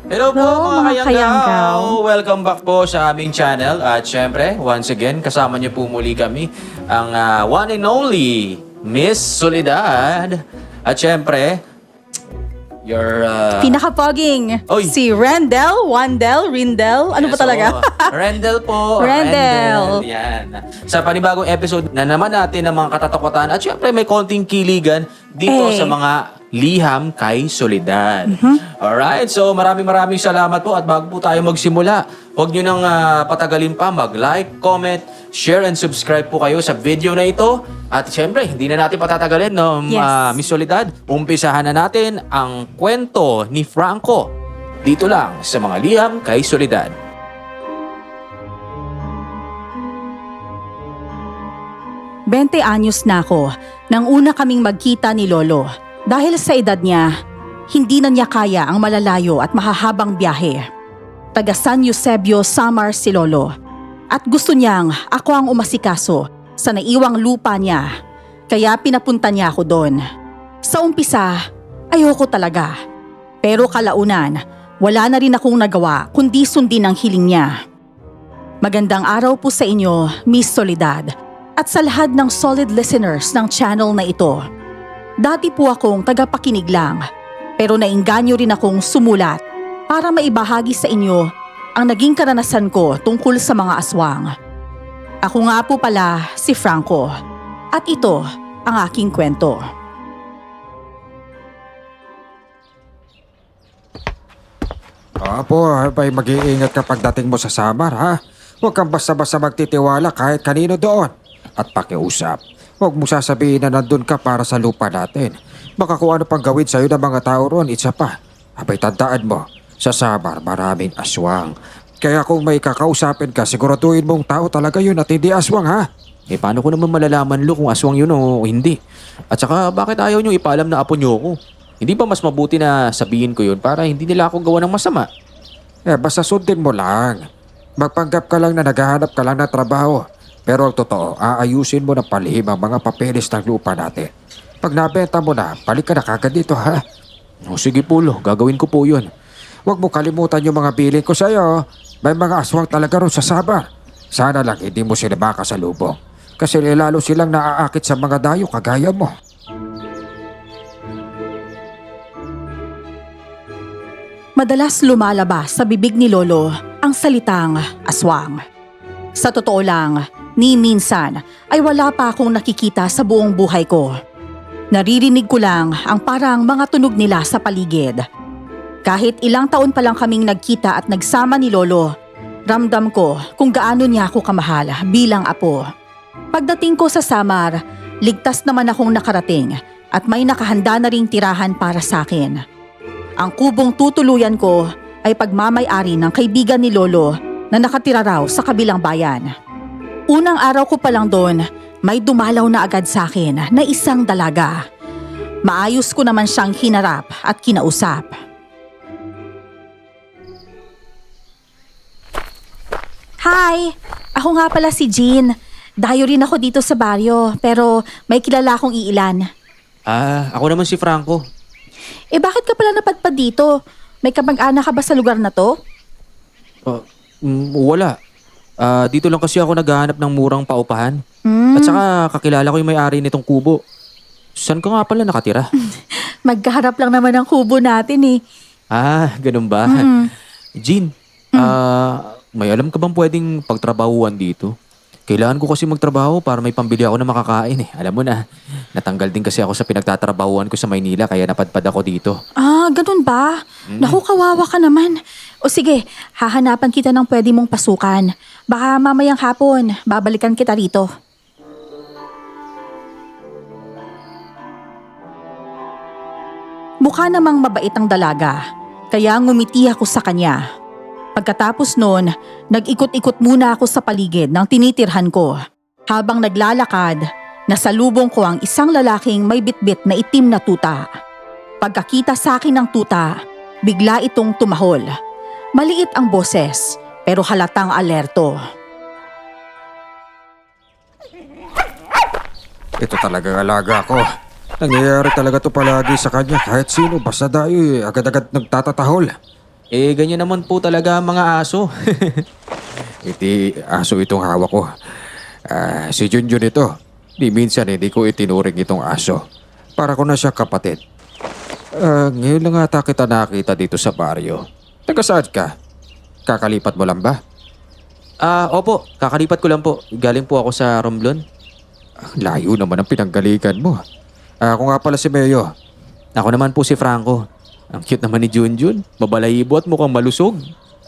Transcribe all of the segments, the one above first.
Hello po Hello, mga mga kayanggaw! Welcome back po sa aming channel. At syempre, once again, kasama niyo po muli kami, ang one and only Miss Soledad. At syempre, your... Pinakapoging. Oy. Si Rindel. Ano ba talaga? Rendel po. Rendel. Yan. Sa panibagong episode na naman natin ng mga katatakutan. At syempre, may konting kiligan dito sa mga liham kay Soledad. Alright, so maraming salamat po. At bago po tayo magsimula, huwag nyo nang patagalin pa. Mag-like, comment, share, and subscribe po kayo sa video na ito. At syempre, hindi na natin patatagalin, no? Yes. Miss Soledad, umpisahan na natin ang kwento ni Franco. Dito lang sa mga liham kay Soledad. Bente anyos na ako nang una kaming magkita ni Lolo. Dahil sa edad niya, hindi na niya kaya ang malalayo at mahahabang biyahe. Taga San Eusebio, Samar si Lolo. At gusto niyang ako ang umasikaso sa naiwang lupa niya. Kaya pinapunta niya ako doon. Sa umpisa, ayoko talaga. Pero kalaunan, wala na rin akong nagawa kundi sundin ang hiling niya. Magandang araw po sa inyo, Miss Soledad, at sa lahat ng solid listeners ng channel na ito. Dati po akong tagapakinig lang, pero nainganyo rin akong sumulat para maibahagi sa inyo ang naging karanasan ko tungkol sa mga aswang. Ako nga po pala si Franco, at ito ang aking kwento. Apo, ay mag-iingat ka pagdating mo sa Samar, ha? Huwag kang basta-basta magtitiwala kahit kanino doon. At pakiusap, huwag mo sasabihin na nandun ka para sa lupa natin. Baka kung ano pang gawin sa'yo ng mga tao roon, isa pa. Abay, tandaan mo, sa Samar maraming aswang. Kaya kung may kakausapin ka, siguraduhin mong tao talaga yun at hindi aswang, ha? Eh, paano ko naman malalaman, Lo, kung aswang yun o hindi? At saka, bakit ayaw nyo ipaalam na apo nyo ko? Hindi ba mas mabuti na sabihin ko yun para hindi nila ako gawa ng masama? Basta sundin mo lang. Magpanggap ka lang na naghahanap ka lang ng trabaho. Pero ang totoo, aayusin mo ng palihim ang mga papeles ng lupa natin. Pag nabenta mo na, balik ka na kagad dito, ha? O sige po, Lo, gagawin ko po yun. Huwag mo kalimutan yung mga bilin ko sa'yo. May mga aswang talaga ron sa Samar. Sana lang hindi mo sila makasalubong. Kasi lalo silang naaakit sa mga dayo kagaya mo. Madalas lumalabas sa bibig ni Lolo ang salitang aswang. Sa totoo lang, ni minsan ay wala pa akong nakikita sa buong buhay ko. Naririnig ko lang ang parang mga tunog nila sa paligid. Kahit ilang taon pa lang kaming nagkita at nagsama ni Lolo, ramdam ko kung gaano niya ako kamahal bilang apo. Pagdating ko sa Samar, ligtas naman akong nakarating at may nakahanda na ring tirahan para sa akin. Ang kubong tutuluyan ko ay pagmamay-ari ng kaibigan ni Lolo na nakatira raw sa kabilang bayan. Unang araw ko pa lang doon, may dumalaw na agad sa akin na isang dalaga. Maayos ko naman siyang hinarap at kinausap. Hi! Ako nga pala si Jean. Dayo rin ako dito sa baryo pero may kilala akong iilan. Ako naman si Franco. Bakit ka pala napadpad dito? May kamag-anak ka ba sa lugar na to? Wala. Dito lang kasi ako naghahanap ng murang paupahan. At saka kakilala ko yung may-ari nitong kubo. Saan ka nga pala nakatira? Magkaharap lang naman ang kubo natin eh. Ganun ba? Jean, may alam ka bang pwedeng pagtrabahuan dito? Kailangan ko kasi magtrabaho para may pambili ako na makakain eh. Alam mo na, natanggal din kasi ako sa pinagtatrabahuan ko sa Maynila kaya napadpad ako dito. Ganun ba? Naku, kawawa ka naman. O sige, hahanapan kita ng pwede mong pasukan. Baka mamayang hapon, babalikan kita rito. Mukha namang mabait ang dalaga, kaya ngumiti ako sa kanya. Pagkatapos noon, nag-ikot-ikot muna ako sa paligid ng tinitirhan ko. Habang naglalakad, nasalubong ko ang isang lalaking may bitbit na itim na tuta. Pagkakita sa akin ng tuta, bigla itong tumahol. Maliit ang boses, pero halatang alerto. Ito talaga alaga ko. Nangyayari talaga to palagi sa kanya kahit sino basta dayo agad-agad nagtatatahol. Ganyan naman po talaga ang mga aso. Hindi aso itong hawak ko. Si Junjun ito. Di minsan hindi ko itinuring itong aso. Para ko na siya kapatid. Ngayon lang ata kita nakita dito sa baryo. Taga saan ka? Kakalipat mo lang ba? Opo, kakalipat ko lang po. Galing po ako sa Romblon. Layo naman ang pinanggalikan mo. Ako nga pala si Mayo. Ako naman po si Franco. Ang cute naman ni Junjun. Mabalahibo at mukhang malusog.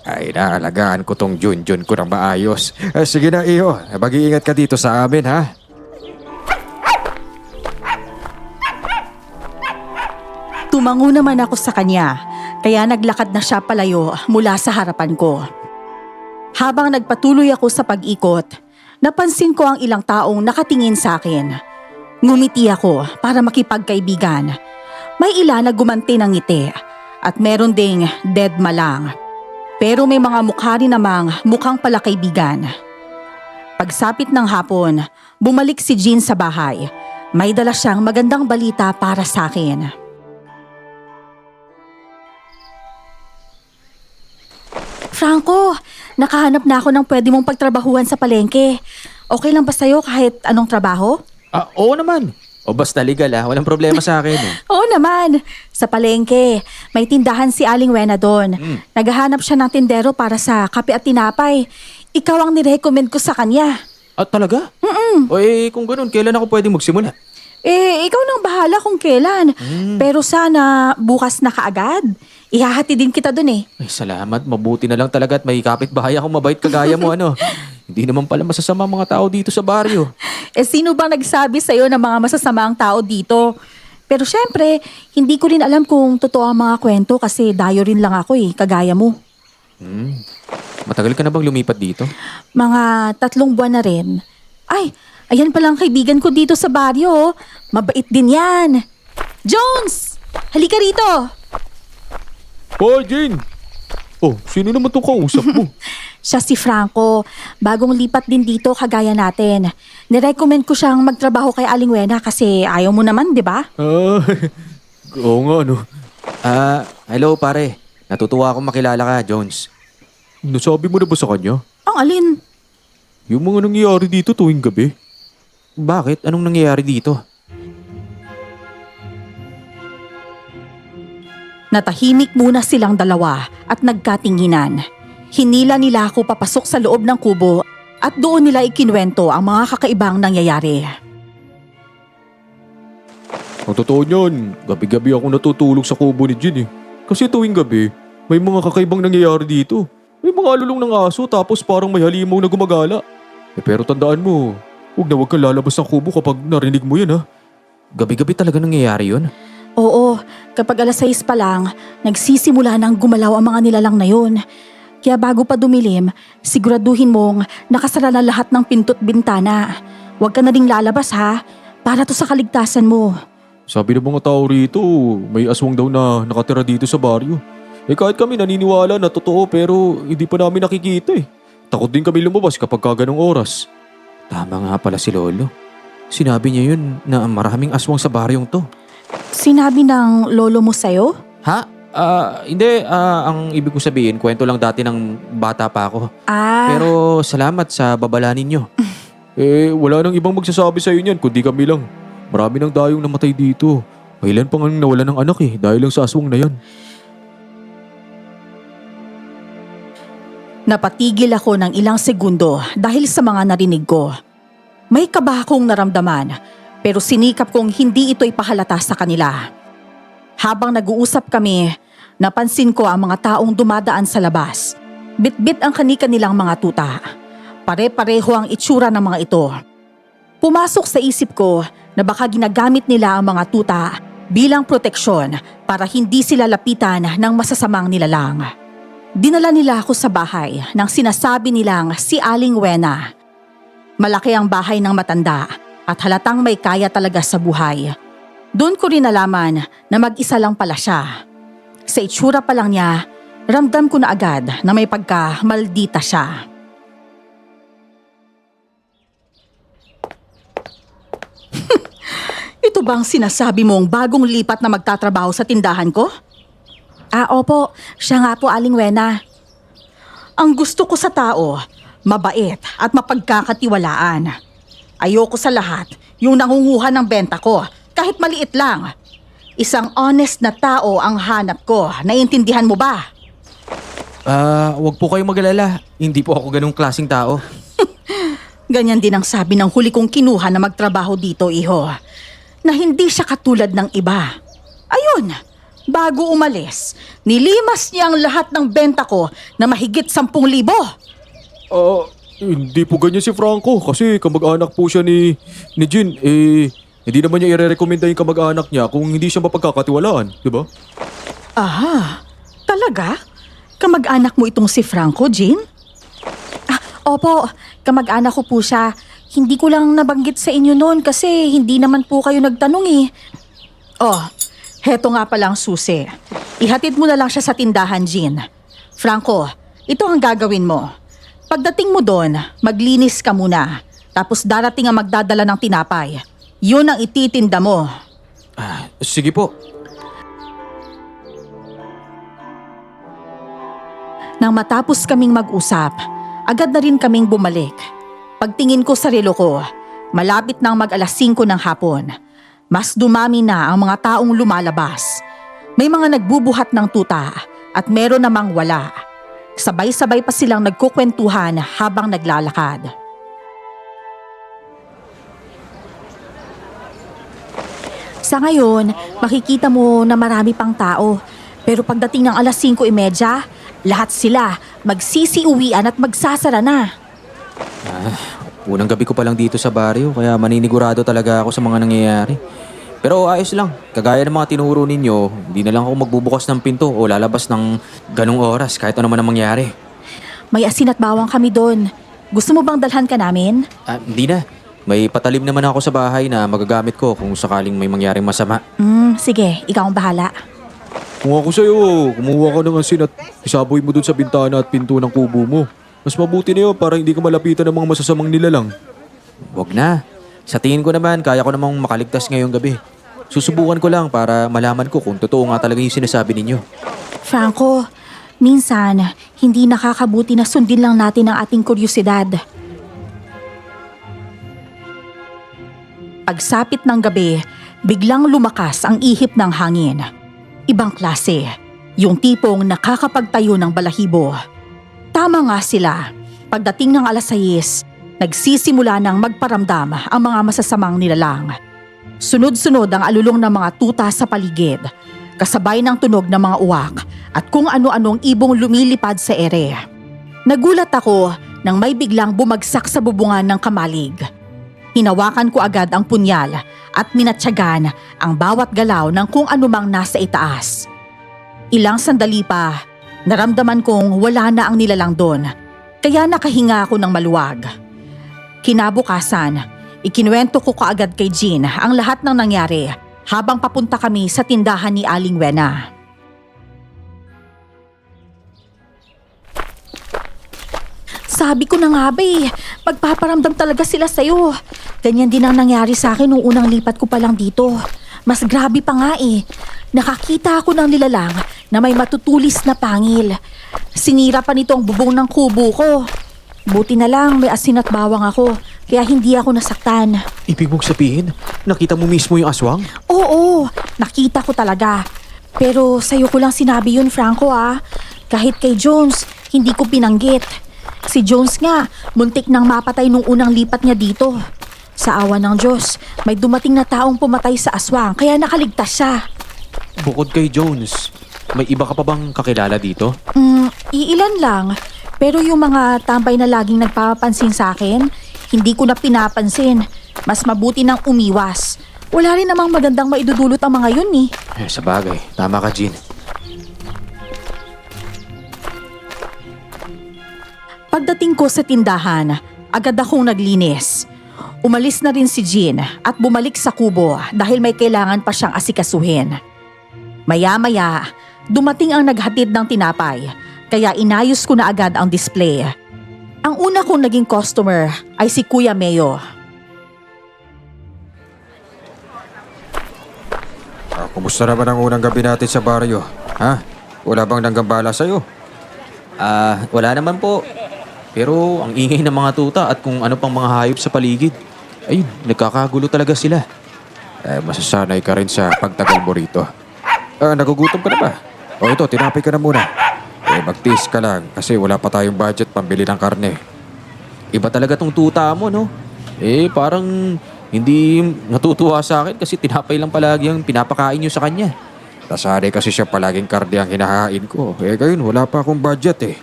Ay, naalagaan ko tong Junjun ko ng maayos. Sige na, iyo. Mag-iingat ka dito sa amin, ha? Tumango naman ako sa kanya, kaya naglakad na siya palayo mula sa harapan ko. Habang nagpatuloy ako sa pag-ikot, napansin ko ang ilang taong nakatingin sa akin. Ngumiti ako para makipagkaibigan. May ilan na gumanti ng ngiti at meron ding deadma lang. Pero may mga mukha rin namang mukhang pala kaibigan. Pagsapit ng hapon, bumalik si Jean sa bahay. May dala siyang magandang balita para sa akin. Franco, nakahanap na ako ng pwede mong pagtrabahuhan sa palengke. Okay lang ba sa'yo kahit anong trabaho? Oo naman. O basta legal walang problema sa akin. Oo naman. Sa palengke, may tindahan si Aling Wena doon. Naghahanap siya ng tindero para sa kape at tinapay. Ikaw ang nirecommend ko sa kanya. Talaga? Kung ganun, kailan ako pwede magsimula? Ikaw nang bahala kung kailan. Pero sana bukas na kaagad. Ihahati din kita doon Ay, salamat. Mabuti na lang talaga at may kapitbahay akong mabait kagaya mo, Hindi naman pala masasama mga tao dito sa baryo. Sino bang nagsabi sa'yo ng mga masasamang tao dito? Pero syempre, hindi ko rin alam kung totoo ang mga kwento kasi dayo rin lang ako kagaya mo. Matagal ka na bang lumipat dito? Mga 3 buwan na rin. Ay, ayan palang kaibigan ko dito sa baryo. Mabait din yan. Jones! Halika rito! Jane! Sino naman itong kausap mo? Siya si Franco. Bagong lipat din dito kagaya natin. Nirecommend ko siyang magtrabaho kay Aling Wena kasi ayaw mo naman, di ba? Oo nga, hello pare. Natutuwa akong makilala ka, Jones. Nasabi mo na ba sa kanya? Ang alin? Yung mga nangyayari dito tuwing gabi. Bakit? Anong nangyayari dito? Natahimik muna silang dalawa at nagkatinginan. Hinila nila ako papasok sa loob ng kubo at doon nila ikinwento ang mga kakaibang nangyayari. Ang totoo niyan, gabi-gabi ako natutulog sa kubo ni Jin Kasi tuwing gabi, may mga kakaibang nangyayari dito. May mga alulong ng aso tapos parang may halimaw na gumagala. Pero tandaan mo, huwag kang lalabas ng kubo kapag narinig mo yan Gabi-gabi talaga nangyayari yun? Oo, kapag 6:00 pa lang, nagsisimula nang gumalaw ang mga nilalang na yun. Kaya bago pa dumilim, siguraduhin mong nakasara na lahat ng pinto't bintana. Huwag ka na ring lalabas para to sa kaligtasan mo. Sabi ng mga tao rito, may aswang daw na nakatira dito sa baryo. Kahit kami naniniwala na totoo pero hindi pa namin nakikita Takot din kami lumabas kapag ganong oras. Tama nga pala si Lolo. Sinabi niya yun na maraming aswang sa baryong to. Sinabi ng lolo mo sa'yo? Hindi. Ang ibig ko sabihin, kwento lang dati ng bata pa ako. Pero salamat sa babala ninyo. Wala nang ibang magsasabi sa'yo niyan kundi kami lang. Marami nang dayong namatay dito. May ilan pang nawala ng anak dahil lang sa aswang na yan. Napatigil ako ng ilang segundo dahil sa mga narinig ko. May kaba akong naramdaman pero sinikap kong hindi ito ipahalata sa kanila. Habang nag-uusap kami, napansin ko ang mga taong dumadaan sa labas. Bitbit ang kani-kanilang mga tuta. Pare-pareho ang itsura ng mga ito. Pumasok sa isip ko na baka ginagamit nila ang mga tuta bilang proteksyon para hindi sila lapitan ng masasamang nilalang. Dinala nila ako sa bahay nang sinasabi nilang si Aling Wena. Malaki ang bahay ng matanda at halatang may kaya talaga sa buhay. Doon ko rin nalaman na mag-isa lang pala siya. Sa itsura pa lang niya, ramdam ko na agad na may pagka-maldita siya. Ito bang sinasabi mong bagong lipat na magtatrabaho sa tindahan ko? Opo. Siya nga po, Aling Wena. Ang gusto ko sa tao, mabait at mapagkakatiwalaan. Ayoko sa lahat yung nangunguha ng benta ko, kahit maliit lang. Isang honest na tao ang hanap ko. Naiintindihan mo ba? Wag po kayong mag-alala. Hindi po ako ganung klaseng tao. Ganyan din ang sabi ng huli kong kinuha na magtrabaho dito, iho. Na hindi siya katulad ng iba. Ayun, bago umalis, nilimas niya ang lahat ng benta ko na mahigit 10,000. Hindi po ganyan si Franco kasi kamag-anak po siya ni Jean. Hindi naman niya i-recommenda yung kamag-anak niya kung hindi siya mapagkakatiwalaan, di ba? Talaga? Kamag-anak mo itong si Franco, Jean? Opo, kamag-anak ko po siya. Hindi ko lang nabanggit sa inyo noon kasi hindi naman po kayo nagtanong eh. Heto nga pala ang susi. Ihatid mo na lang siya sa tindahan, Jean. Franco, ito ang gagawin mo. Pagdating mo doon, maglinis ka muna. Tapos darating ang magdadala ng tinapay. Yun ang ititinda mo. Sige po. Nang matapos kaming mag-usap, agad na rin kaming bumalik. Pagtingin ko sa relo ko, malapit nang mag-alas 5 ng hapon. Mas dumami na ang mga taong lumalabas. May mga nagbubuhat ng tuta at meron namang wala. Sabay-sabay pa silang nagkukwentuhan habang naglalakad. Sa ngayon, makikita mo na marami pang tao. Pero pagdating ng alas 5:30, lahat sila magsisiuwian at magsasara na. Unang gabi ko pa lang dito sa baryo, kaya maninigurado talaga ako sa mga nangyayari. Pero ayos lang, kagaya ng mga tinuro ninyo, hindi na lang ako magbubukas ng pinto o lalabas ng ganong oras kahit ano man ang mangyari. May asin at bawang kami doon. Gusto mo bang dalhan ka namin? Hindi na. May patalim naman ako sa bahay na magagamit ko kung sakaling may mangyaring masama. Sige, ikaw ang bahala. Kung ako sa'yo, kumuha ka ng asin at isaboy mo dun sa bintana at pinto ng kubo mo. Mas mabuti na yun para hindi ka malapitan ng mga masasamang nilalang. Wag na. Sa tingin ko naman, kaya ko namang makaligtas ngayong gabi. Susubukan ko lang para malaman ko kung totoo nga talaga yung sinasabi ninyo. Franco, minsan, hindi nakakabuti na sundin lang natin ang ating kuryosidad. Pagsapit ng gabi, biglang lumakas ang ihip ng hangin. Ibang klase, yung tipong nakakapagtayo ng balahibo. Tama nga sila. Pagdating ng alas 6, nagsisimula ng magparamdam ang mga masasamang nilalang. Sunod-sunod ang alulong ng mga tuta sa paligid, kasabay ng tunog ng mga uwak at kung ano-anong ibong lumilipad sa ere. Nagulat ako nang may biglang bumagsak sa bubungan ng kamalig. Hinawakan ko agad ang punyal at minatyagan ang bawat galaw ng kung anumang nasa itaas. Ilang sandali pa, naramdaman kong wala na ang nilalang doon, kaya nakahinga ako ng maluwag. Kinabukasan, ikinuwento ko kaagad kay Jean ang lahat ng nangyari habang papunta kami sa tindahan ni Aling Wena. Sabi ko na nga ba magpaparamdam talaga sila sa'yo. Ganyan din ang nangyari sa akin nung unang lipat ko pa lang dito. Mas grabe pa nga Nakakita ako ng nilalang na may matutulis na pangil. Sinira pa nito ang bubong ng kubo ko. Buti na lang may asin at bawang ako, kaya hindi ako nasaktan. Ibig mong sabihin, nakita mo mismo yung aswang? Oo, nakita ko talaga. Pero sa'yo ko lang sinabi yun, Franco Kahit kay Jones, hindi ko pinanggit. Si Jones nga, muntik nang mapatay nung unang lipat niya dito. Sa awa ng Diyos, may dumating na taong pumatay sa aswang kaya nakaligtas siya. Bukod kay Jones, may iba ka pa bang kakilala dito? Iilan lang. Pero yung mga tambay na laging nagpapansin sa akin, hindi ko na pinapansin. Mas mabuti nang umiwas. Wala rin namang magandang maidudulot ang mga yun Sa bagay, tama ka, Jean. Pagdating ko sa tindahan, agad akong naglinis. Umalis na rin si Jean at bumalik sa kubo dahil may kailangan pa siyang asikasuhin. Maya-maya, dumating ang naghatid ng tinapay, kaya inayos ko na agad ang display. Ang una kong naging customer ay si Kuya Mayo. Kumusta naman ang unang gabi natin sa baryo? Ha? Wala bang nanggambala sa'yo? Wala naman po. Pero ang ingay ng mga tuta at kung ano pang mga hayop sa paligid. Ayun, nagkakagulo talaga sila. Masasanay ka rin sa pagtagal mo rito. Nagugutom ka na ba? O ito, tinapay ka na muna. Magtiis ka lang kasi wala pa tayong budget pambili ng karne. Iba talaga tong tuta mo, no? Parang hindi natutuwa sa akin kasi tinapay lang palagi ang pinapakain nyo sa kanya. Nasanay kasi siya palaging karne ang hinahain ko. Ngayon, wala pa akong budget eh.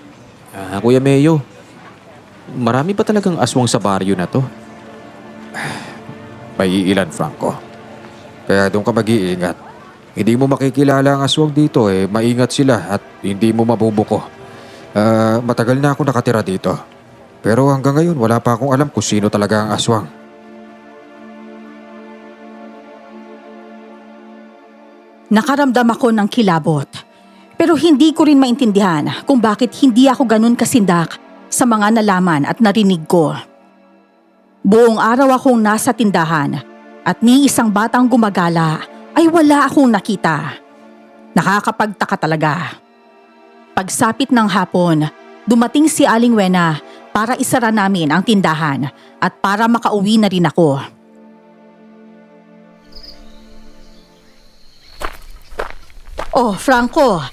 Kuya Mayo, marami ba talagang aswang sa baryo na to? May ilan, Franco. Kaya doon ka mag-iingat. Hindi mo makikilala ang aswang dito maingat sila at hindi mo mabubuko. Matagal na ako nakatira dito. Pero hanggang ngayon wala pa akong alam kung sino talaga ang aswang. Nakaramdam ako ng kilabot. Pero hindi ko rin maintindihan kung bakit hindi ako ganun kasindak sa mga nalaman at narinig ko. Buong araw akong nasa tindahan at ni isang batang gumagala ay wala akong nakita. Nakakapagtaka talaga. Pagsapit ng hapon, dumating si Aling Wena para isara namin ang tindahan at para makauwi na rin ako. Oh, Franco,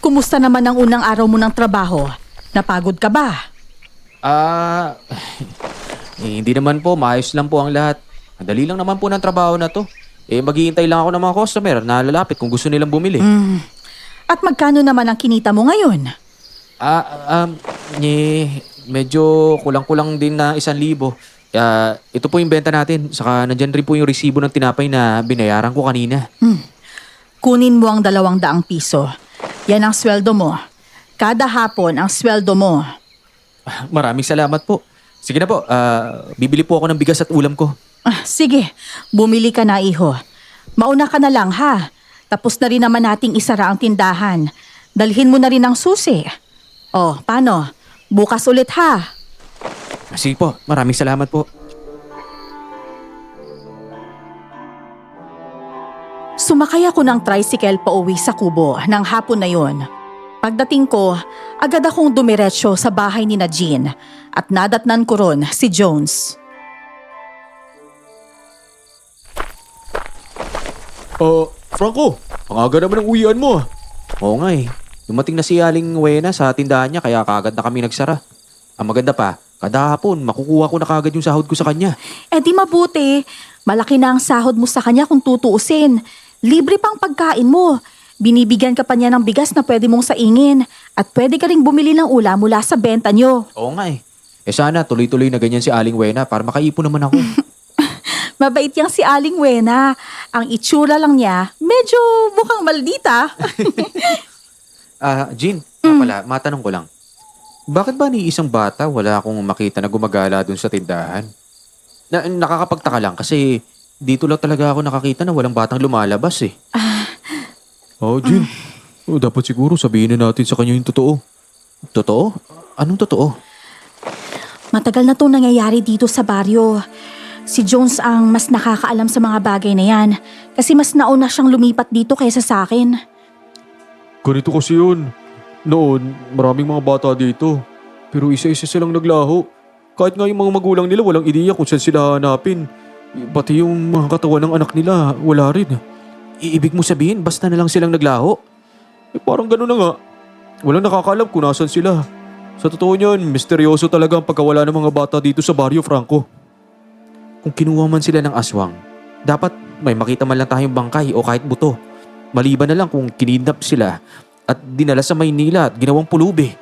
kumusta naman ang unang araw mo ng trabaho? Napagod ka ba? Hindi naman po, maayos lang po ang lahat. Madali lang naman po ng trabaho na to. Maghihintay lang ako ng mga customer na lalapit kung gusto nilang bumili. At magkano naman ang kinita mo ngayon? Medyo kulang-kulang din na 1,000. Ito po yung benta natin. Saka nandyan rin po yung resibo ng tinapay na binayaran ko kanina. Kunin mo ang 200 piso. Yan ang sweldo mo. Kada hapon ang sweldo mo. Maraming salamat po. Sige na po, bibili po ako ng bigas at ulam ko. Sige, bumili ka na, iho. Mauna ka na lang, ha? Tapos na rin naman nating isara ang tindahan. Dalhin mo na rin ang susi. Oh, paano? Bukas ulit, ha? Sige po, maraming salamat po. Sumakay ako ng tricycle pauwi sa Kubo ng hapon na yon. Pagdating ko, agad akong dumiretso sa bahay ni Jean at nadatnan ko ron si Jones. Franco, ang aga naman ang uwian mo. Oo nga dumating na si Aling Wena sa tindahan niya kaya kaagad na kami nagsara. Ang maganda pa, kada hapon makukuha ko na kaagad yung sahod ko sa kanya. Di mabuti. Malaki na ang sahod mo sa kanya kung tutuusin. Libre pang pagkain mo. Binibigyan ka pa niya ng bigas na pwede mong saingin. At pwede ka ring bumili ng ulam mula sa benta niyo. Oo nga sana tuloy-tuloy na ganyan si Aling Wena para makaipon naman ako. Mabait yang si Aling Wena. Ang itsura lang niya, medyo mukhang maldita. Jean, pala, matanong ko lang. Bakit ba ni isang bata wala akong makita na gumagala dun sa tindahan? Nakakapagtaka lang kasi dito lang talaga ako nakakita na walang batang lumalabas Jean. Dapat siguro sabihin na natin sa kanya yung totoo. Totoo? Anong totoo? Matagal na itong nangyayari dito sa baryo. Si Jones ang mas nakakaalam sa mga bagay na yan kasi mas nauna siyang lumipat dito kaysa sa akin. Ganito kasi yun. Noon, maraming mga bata dito. Pero isa-isa silang naglaho. Kahit nga yung mga magulang nila walang ideya kung saan sila hanapin. Pati yung mga katawan ng anak nila, wala rin. Ibig mo sabihin, basta na lang silang naglaho? Parang gano'n na nga. Walang nakakaalam kung nasan sila. Sa totoo niyan, misteryoso talaga ang pagkawala ng mga bata dito sa Barrio Franco. Kung kinuha man sila ng aswang, dapat may makita man lang tayong bangkay o kahit buto. Maliban na lang kung kinidnap sila at dinala sa Maynila at ginawang pulubi.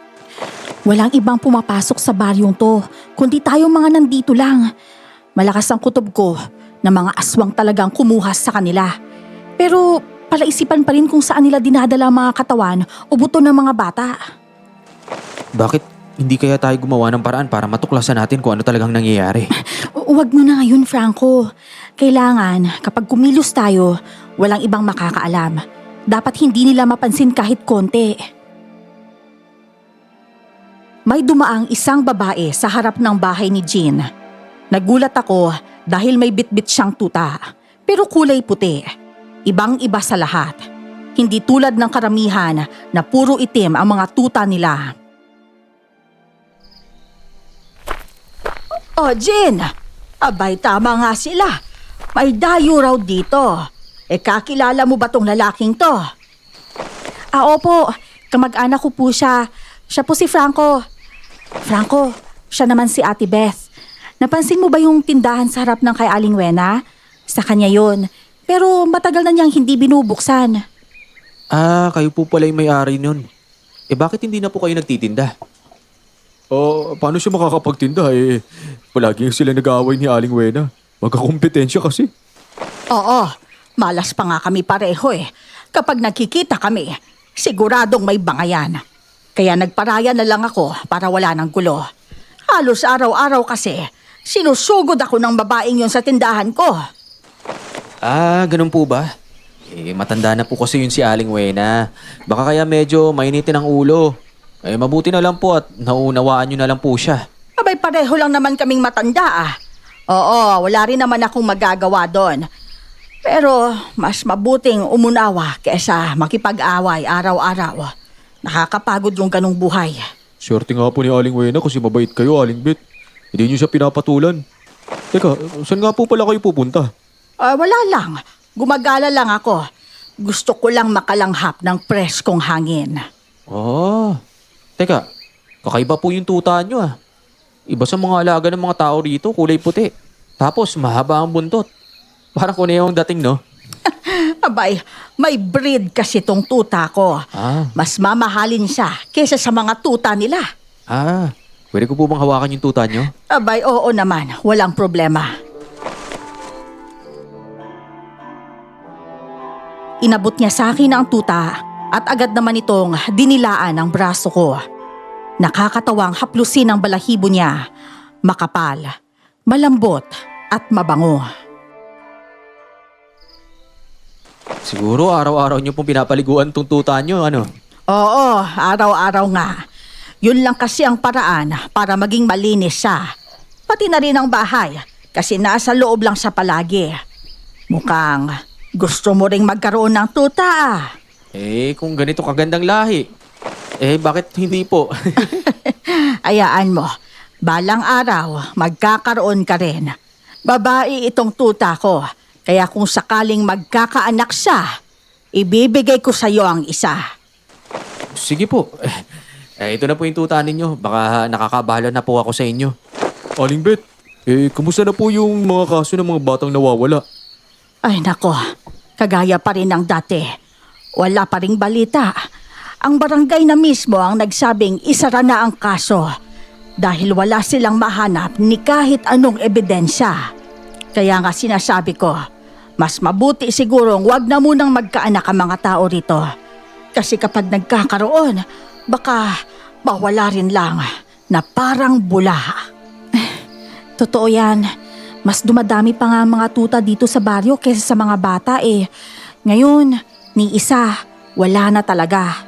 Walang ibang pumapasok sa baryong to, kundi tayong mga nandito lang. Malakas ang kutob ko na mga aswang talagang kumuha sa kanila. Pero palaisipan pa rin kung saan nila dinadala ang mga katawan o buto ng mga bata. Bakit hindi kaya tayo gumawa ng paraan para matuklasan natin kung ano talagang nangyayari? Huwag mo na ngayon, Franco. Kailangan, kapag kumilos tayo, walang ibang makakaalam. Dapat hindi nila mapansin kahit konti. May dumaang isang babae sa harap ng bahay ni Jean. Nagulat ako dahil may bitbit siyang tuta, pero kulay puti. Ibang-iba sa lahat. Hindi tulad ng karamihan na puro itim ang mga tuta nila. Oh, Jin! Abay, tama nga sila. May dayo raw dito. Kakilala mo ba tong lalaking to? Opo. Kamag-anak ko po siya. Siya po si Franco. Franco, siya naman si Ate Beth. Napansin mo ba yung tindahan sa harap ng kay Aling Wena? Sa kanya yun. Pero matagal na niyang hindi binubuksan. Kayo po pala yung may-ari nun. Bakit hindi na po kayo nagtitinda? Paano siya makakapagtinda palagi sila nag-aaway ni Aling Wena. Magkakompetensya kasi. Oo, malas pa nga kami pareho Kapag nagkikita kami, siguradong may bangayan. Kaya nagparaya na lang ako para wala ng gulo. Halos araw-araw kasi, sinusugod ako ng babaeng yun sa tindahan ko. Ganun po ba? Matanda na po kasi yun si Aling Wena. Baka kaya medyo mainitin ang ulo. Mabuti na lang po at nauunawaan nyo na lang po siya. Abay, pareho lang naman kaming matanda Oo, wala rin naman akong magagawa doon. Pero mas mabuting umunawa kaysa makipag-away araw-araw. Nakakapagod yung ganong buhay. Swerte nga po ni Aling Wena kasi mabait kayo, Aling Beth. Hindi niyo siya pinapatulan. Teka, saan nga po pala kayo pupunta? Wala lang. Gumagala lang ako. Gusto ko lang makalanghap ng preskong hangin. Teka, kakaiba po yung tuta nyo Iba sa mga alaga ng mga tao rito, kulay puti. Tapos mahaba ang buntot. Parang kuneo ang dating, no? Abay, may breed kasi tong tuta ko. Mas mamahalin siya kesa sa mga tuta nila. Pwede ko po bang hawakan yung tuta nyo? Abay, oo naman. Walang problema. Inabot niya sa akin ang tuta at agad naman itong dinilaan ang braso ko. Nakakatawang haplusin ang balahibo niya. Makapal, malambot at mabango. Siguro araw-araw nyo pong pinapaliguan tong tuta nyo, ano? Oo, araw-araw nga. Yun lang kasi ang paraan para maging malinis siya. Pati na rin ang bahay kasi nasa loob lang siya palagi. Mukhang gusto mo ring magkaroon ng tuta Kung ganito kagandang lahi, bakit hindi po? Ayaan mo, balang araw magkakaroon ka rin. Babae itong tuta ko, kaya kung sakaling magkakaanak siya, ibibigay ko sa iyo ang isa. Sige po. Ito na po yung tuta ninyo. Baka nakakabahala na po ako sa inyo. Aling Beth, kumusta na po yung mga kaso ng mga batang nawawala? Ay nako, kagaya pa rin ng dati. Wala pa ring balita. Ang barangay na mismo ang nagsabing isara na ang kaso dahil wala silang mahanap ni kahit anong ebidensya. Kaya nga sinasabi ko, mas mabuti sigurong wag na munang magkaanak ang mga tao rito. Kasi kapag nagkakaroon, baka mawala rin lang na parang bula. Totoo yan. Mas dumadami pa nga mga tuta dito sa baryo kaysa sa mga bata Ngayon, ni isa, wala na talaga.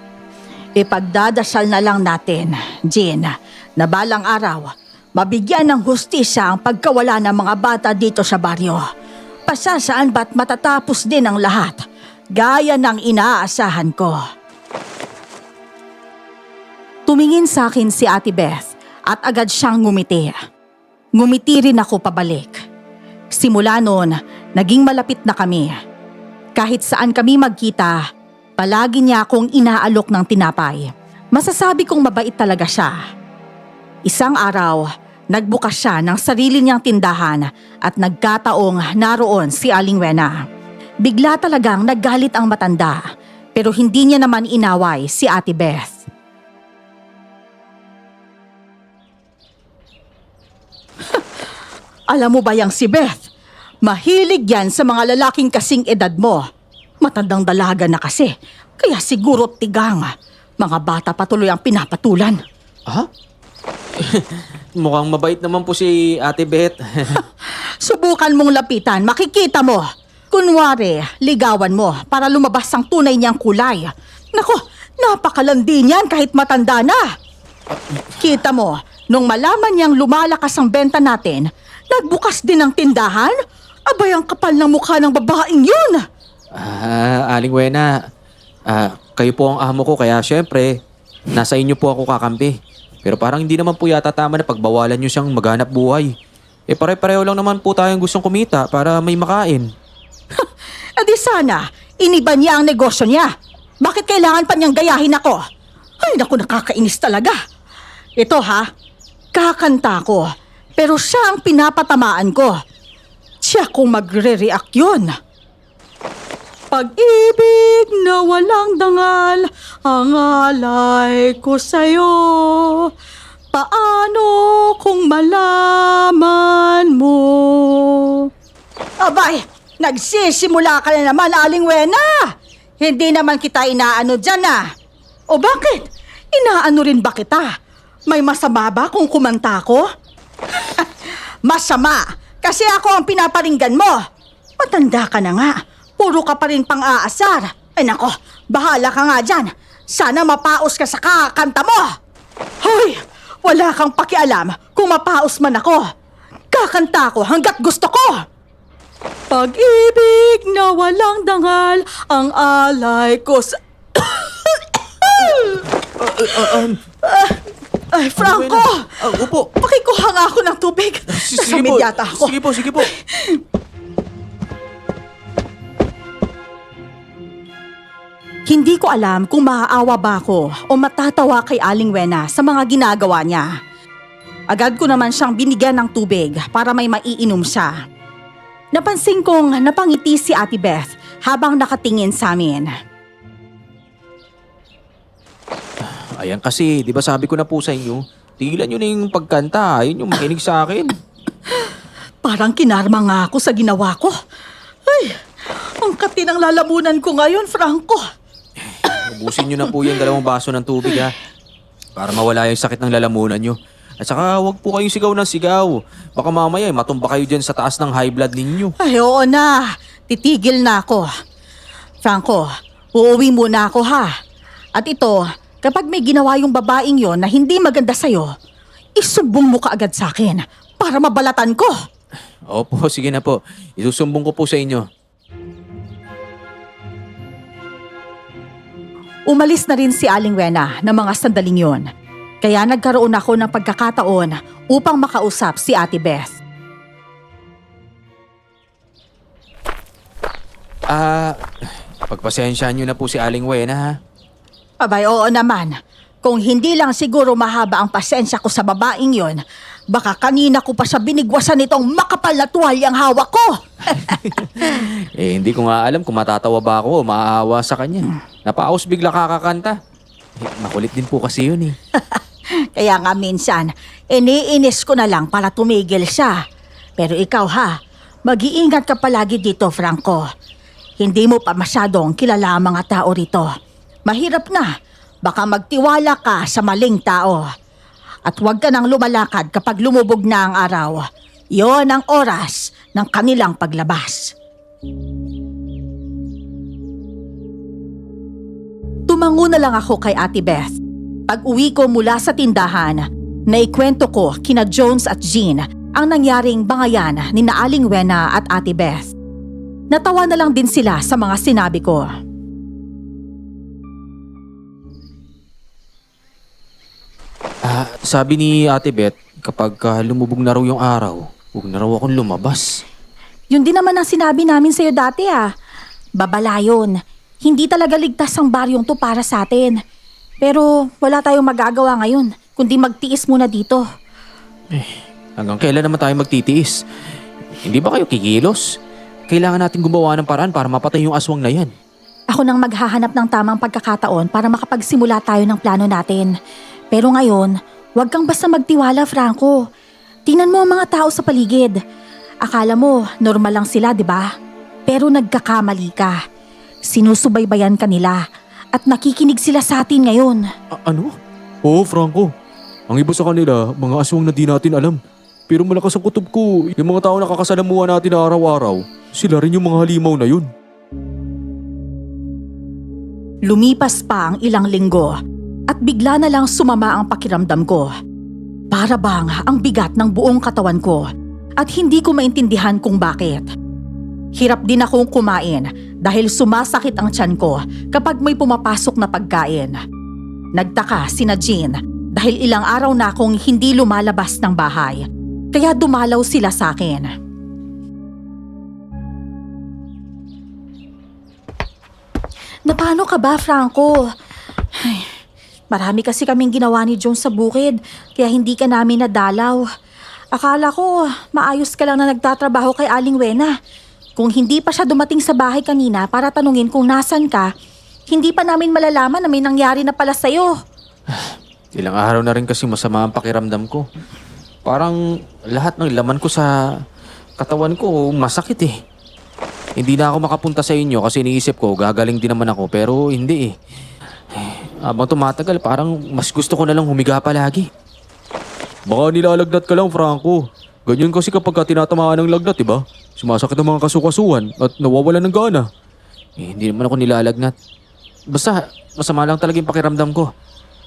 Ipagdadasal na lang natin, Jean, na balang araw, mabigyan ng hustisya ang pagkawala ng mga bata dito sa baryo. Pasasaan ba't matatapos din ang lahat, gaya ng inaasahan ko. Tumingin sa akin si Ate Beth at agad siyang ngumiti. Ngumiti rin ako pabalik. Simula noon, naging malapit na kami. Kahit saan kami magkita, palagi niya akong inaalok ng tinapay. Masasabi kong mabait talaga siya. Isang araw, nagbukas siya ng sarili niyang tindahan at nagkataong naroon si Aling Wena. Bigla talagang naggalit ang matanda, pero hindi niya naman inaway si Ate Beth. Alam mo ba yang si Beth? Mahilig yan sa mga lalaking kasing edad mo. Matandang dalaga na kasi, kaya siguro tigang. Mga bata patuloy ang pinapatulan. Mukhang mabait naman po si Ate Beth. Subukan mong lapitan, makikita mo. Kunwari, ligawan mo para lumabas ang tunay niyang kulay. Nako, napakalandi niyan kahit matanda na. Kita mo, nung malaman niyang lumalakas ang benta natin, nagbukas din ang tindahan? Abay, ang kapal ng mukha ng babaeng yun. Aling Wena, Kayo po ang amo ko kaya syempre, nasa inyo po ako kakampi. Pero parang hindi naman po yata tama na pagbawalan nyo siyang maghanap buhay. Pare-pareho lang naman po tayong gustong kumita para may makain. Di sana, iniba niya ang negosyo niya. Bakit kailangan pa niyang gayahin ako? Ay, naku, nakakainis talaga. Ito ha, kakanta ko, pero siya ang pinapatamaan ko. Siya kung magre-react yun. Pag-ibig na walang dangal, ang alay ko sa'yo. Paano kung malaman mo? Abay, nagsisimula ka na naman, Aling Wena. Hindi naman kita inaano dyan O bakit? Inaano rin ba kita? May masama ba kung kumanta ko? Masama, kasi ako ang pinaparinggan mo. Matanda ka na nga. Puro ka pa rin pang-aasar. Ay nako, bahala ka nga dyan. Sana mapaos ka sa kakanta mo. Hoy, wala kang pakialam kung mapaos man ako. Kakanta ko hanggat gusto ko. Pag-ibig na walang dangal, ang alay ko sa... Ay, Franco! Upo. Pakikuha nga ako ng tubig. Nasamid yata ako. Sige po. Hindi ko alam kung maaawa ba ako o matatawa kay Aling Wena sa mga ginagawa niya. Agad ko naman siyang binigyan ng tubig para may maiinom siya. Napansin kong napangiti si Ate Beth habang nakatingin sa amin. Ayan kasi, di ba sabi ko na po sa inyo, tigilan nyo na yung pagkanta, yun yung makinig sa akin. Parang kinarma nga ako sa ginawa ko. Ay, ang kati ng lalamunan ko ngayon, Franco. Ubusin nyo na po yung 2 baso ng tubig ha. Para mawala yung sakit ng lalamunan nyo. At saka huwag po kayong sigaw ng sigaw. Baka mamaya matumba kayo dyan sa taas ng high blood ninyo. Ay, oo na. Titigil na ako. Franco, uuwi muna ako ha. At ito, kapag may ginawa yung babaeng yon na hindi maganda sa'yo, isumbong mo ka agad sa akin para mabalatan ko. Opo, sige na po. Isusumbong ko po sa inyo. Umalis na rin si Aling Wena ng mga sandaling yon. Kaya nagkaroon ako ng pagkakataon upang makausap si Ate Beth. Pagpasensyahan nyo na po si Aling Wena ha. Abay, oo naman. Kung hindi lang siguro mahaba ang pasensya ko sa babaeng yon, baka kanina ko pa siya binigwasan nitong makapal na tuwalyang hawak ko. Hindi ko nga alam kung matatawa ba ako o maaawa sa kanya. Napaos bigla kakakanta. Makulit din po kasi yun eh. Kaya nga minsan, iniinis ko na lang para tumigil siya. Pero ikaw ha, mag-iingat ka palagi dito, Franco. Hindi mo pa masyadong kilala ang mga tao rito. Mahirap na, baka magtiwala ka sa maling tao. At huwag ka nang lumalakad kapag lumubog na ang araw. Yon ang oras ng kanilang paglabas. Tumango na lang ako kay Ate Beth. Pag-uwi ko mula sa tindahan, naikwento ko kina Jones at Jean ang nangyaring bangayan ni Aling Wena at Ate Beth. Natawa na lang din sila sa mga sinabi ko. Sabi ni Ate Beth, kapag lumubog na raw yung araw, huwag na raw akong lumabas. Yun din naman ang sinabi namin sa'yo dati Babala yun. Hindi talaga ligtas ang baryong to para sa atin. Pero wala tayong magagawa ngayon, kundi magtiis muna dito. Hanggang kailan naman tayo magtitiis? Hindi ba kayo kikilos? Kailangan natin gumawa ng paraan para mapatay yung aswang na yan. Ako nang maghahanap ng tamang pagkakataon para makapagsimula tayo ng plano natin. Pero ngayon, huwag kang basta magtiwala, Franco. Tingnan mo ang mga tao sa paligid. Akala mo, normal lang sila, di ba? Pero nagkakamali ka. Sinusubaybayan ka nila at nakikinig sila sa atin ngayon. Ano? Oo, Franco. Ang iba sa kanila, mga aswang na di natin alam. Pero malakas ang kutob ko, yung mga tao nakakasalamuha natin na araw-araw, sila rin yung mga halimaw na yun. Lumipas pa ang ilang linggo at bigla na lang sumama ang pakiramdam ko. Para bang ang bigat ng buong katawan ko at hindi ko maintindihan kung bakit. Hirap din akong kumain dahil sumasakit ang tiyan ko kapag may pumapasok na pagkain. Nagtaka sina Jean dahil ilang araw na akong hindi lumalabas ng bahay, kaya dumalaw sila sa akin. Napano ka ba, Franco? Ay, marami kasi kaming ginawa ni John sa bukid, kaya hindi ka namin nadalaw. Akala ko, maayos ka lang na nagtatrabaho kay Aling Wena. Kung hindi pa siya dumating sa bahay kanina para tanungin kung nasan ka, hindi pa namin malalaman na may nangyari na pala sa'yo. Ilang araw na rin kasi masama ang pakiramdam ko. Parang lahat ng laman ko sa katawan ko masakit eh. Hindi na ako makapunta sa inyo kasi iniisip ko gagaling din naman ako pero hindi eh. Habang tumatagal parang mas gusto ko na lang humiga palagi. Baka nilalagnat ka lang, Franco. Ganyan kasi kapag tinatamaan ng lagnat, diba? Sumasakit ang mga kasukasuan at nawawalan ng gana. Hindi naman ako nilalagnat. Basta masama lang talaga yung pakiramdam ko.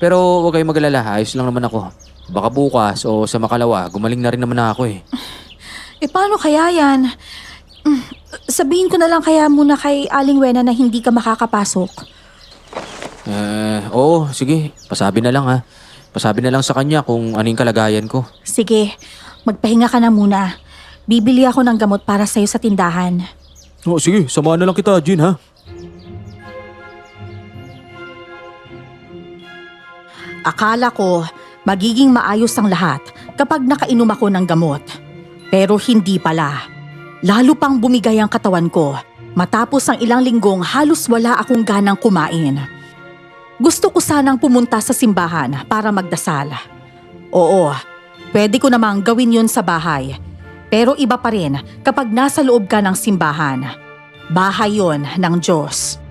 Pero huwag kayong mag-alala, ayos lang naman ako. Baka bukas o sa makalawa, gumaling na rin naman ako eh. Paano kaya yan? Sabihin ko na lang kaya muna kay Aling Wena na hindi ka makakapasok. Oo, sige. Pasabi na lang ha. Pasabi na lang sa kanya kung ano yung kalagayan ko. Sige, magpahinga ka na muna. Bibili ako ng gamot para sa'yo sa tindahan. Oh, sige, samahan na lang kita, Jean, ha? Akala ko magiging maayos ang lahat kapag nakainom ako ng gamot. Pero hindi pala. Lalo pang bumigay ang katawan ko matapos ang ilang linggong halos wala akong ganang kumain. Gusto ko sanang pumunta sa simbahan para magdasal. Oo, pwede ko namang gawin yun sa bahay. Pero iba pa rin kapag nasa loob ka ng simbahan. Bahay yon ng Diyos.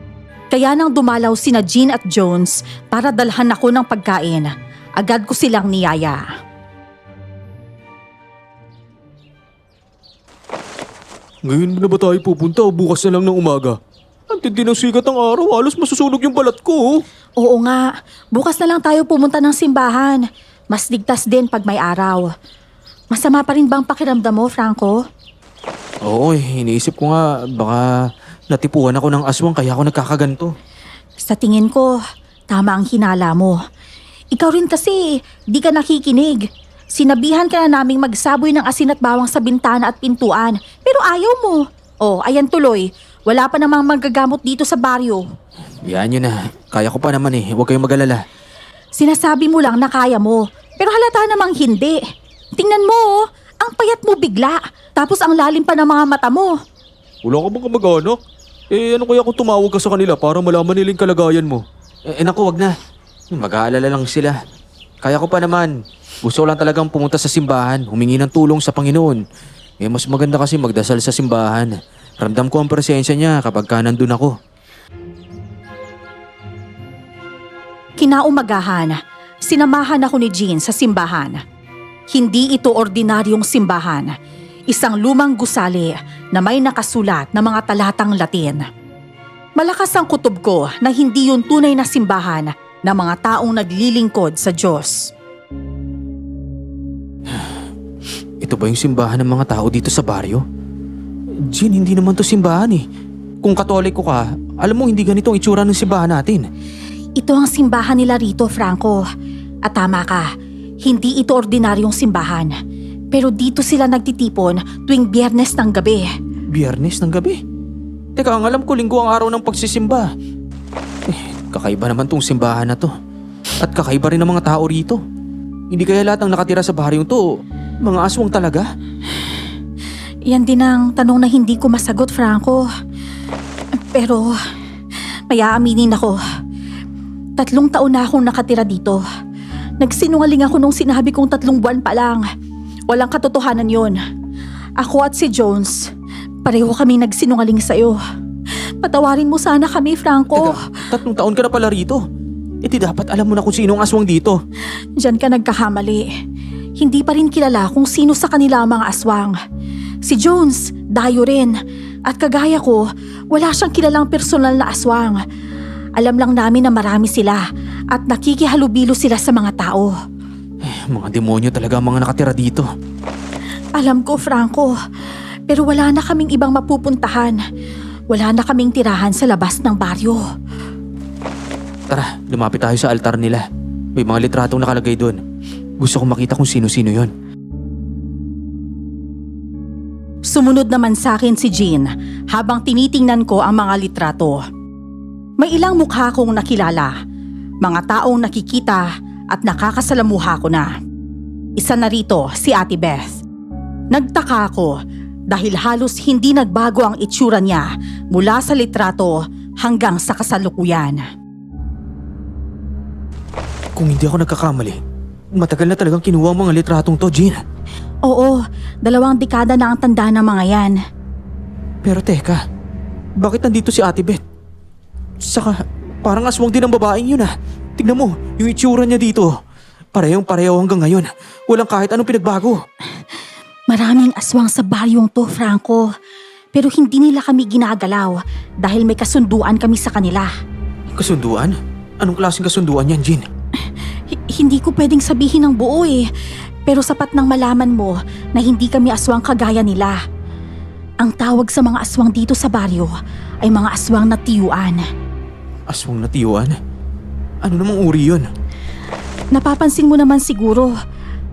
Kaya nang dumalaw sina Jean at Jones para dalhan ako ng pagkain, agad ko silang niyaya. Ngayon na ba tayo pupunta o bukas na lang ng umaga? Ang tindi ng sikat ng araw, halos masusunog yung balat ko. Oo nga, bukas na lang tayo pumunta ng simbahan. Mas ligtas din pag may araw. Masama pa rin bang pakiramdam mo, Franco? Oo, iniisip ko nga baka natipuhan ako ng aswang kaya ako nagkakaganto. Sa tingin ko, tama ang hinala mo. Ikaw rin kasi, di ka nakikinig. Sinabihan ka na naming magsaboy ng asin at bawang sa bintana at pintuan, pero ayaw mo. Oh, ayan tuloy. Wala pa namang magagamot dito sa baryo. Yan yun na. Kaya ko pa naman eh. Huwag kayong mag-alala. Sinasabi mo lang na kaya mo, pero halata namang hindi. Tingnan mo, ang payat mo bigla. Tapos ang lalim pa ng mga mata mo. Wala ka bang kamag-anak? Ano kaya kung tumawag ka sa kanila para malaman nila yung kalagayan mo? Naku, wag na. Mag-aalala lang sila. Kaya ko pa naman. Gusto ko lang talagang pumunta sa simbahan, humingi ng tulong sa Panginoon. Mas maganda kasi magdasal sa simbahan. Ramdam ko ang presensya niya kapag nandun ako. Kinaumagahan, sinamahan ako ni Jean sa simbahan. Hindi ito ordinaryong simbahan. Isang lumang gusali na may nakasulat na mga talatang Latin. Malakas ang kutob ko na hindi yun tunay na simbahan ng mga taong naglilingkod sa Diyos. Ito ba yung simbahan ng mga tao dito sa baryo? Jean, hindi naman to simbahan eh. Kung Katoliko ka, alam mo hindi ganito ang itsura ng simbahan natin. Ito ang simbahan nila rito, Franco. At tama ka, hindi ito ordinaryong simbahan. Pero dito sila nagtitipon tuwing Biyernes ng gabi. Biyernes ng gabi? Teka, ang alam ko linggo ang araw ng pagsisimba. Kakaiba naman tong simbahan na to. At kakaiba rin ang mga tao rito. Hindi kaya lahat ng nakatira sa baharyong to, mga aswang talaga? Yan din ang tanong na hindi ko masagot, Franco. Pero, may aaminin ako. 3 taon na akong nakatira dito. Nagsinungaling ako nung sinabi kong 3 buwan pa lang. Walang katotohanan yon. Ako at si Jones, pareho kami nagsinungaling sa'yo. Patawarin mo sana kami, Franco. Teka, 3 taon ka na pala rito. Di dapat alam mo na kung sino ang aswang dito. Diyan ka nagkakamali. Hindi pa rin kilala kung sino sa kanila ang mga aswang. Si Jones, dayo rin. At kagaya ko, wala siyang kilalang personal na aswang. Alam lang namin na marami sila at nakikihalubilo sila sa mga tao. Mga demonyo talaga ang mga nakatira dito. Alam ko, Franco, pero wala na kaming ibang mapupuntahan. Wala na kaming tirahan sa labas ng baryo. Tara, lumapit tayo sa altar nila. May mga litratong nakalagay doon. Gusto kong makita kung sino-sino yon. Sumunod naman sa akin si Jean habang tinitingnan ko ang mga litrato. May ilang mukha kong nakilala, mga taong nakikita at nakakasalamuha ko na. Isa na rito si Ate Beth. Nagtaka ako dahil halos hindi nagbago ang itsura niya mula sa litrato hanggang sa kasalukuyan. Kung hindi ako nagkakamali, matagal na talagang kinuha ang mga litratong to, Jean. Oo, 2 dekada na ang tanda ng mga yan. Pero teka, bakit nandito si Ate Beth? Saka, parang aswang din ang babaeng yun ah. Tignan mo, yung itsura niya dito. Parehong-pareho hanggang ngayon. Walang kahit anong pinagbago. Maraming aswang sa baryong to, Franco. Pero hindi nila kami ginagalaw dahil may kasunduan kami sa kanila. Kasunduan? Anong klaseng kasunduan yan, Jean? Hindi ko pwedeng sabihin ng buo eh. Pero sapat nang malaman mo na hindi kami aswang kagaya nila. Ang tawag sa mga aswang dito sa baryo ay mga aswang na tiyuan. Aswang na tiyuan? Ano namang uri yun? Napapansin mo naman siguro,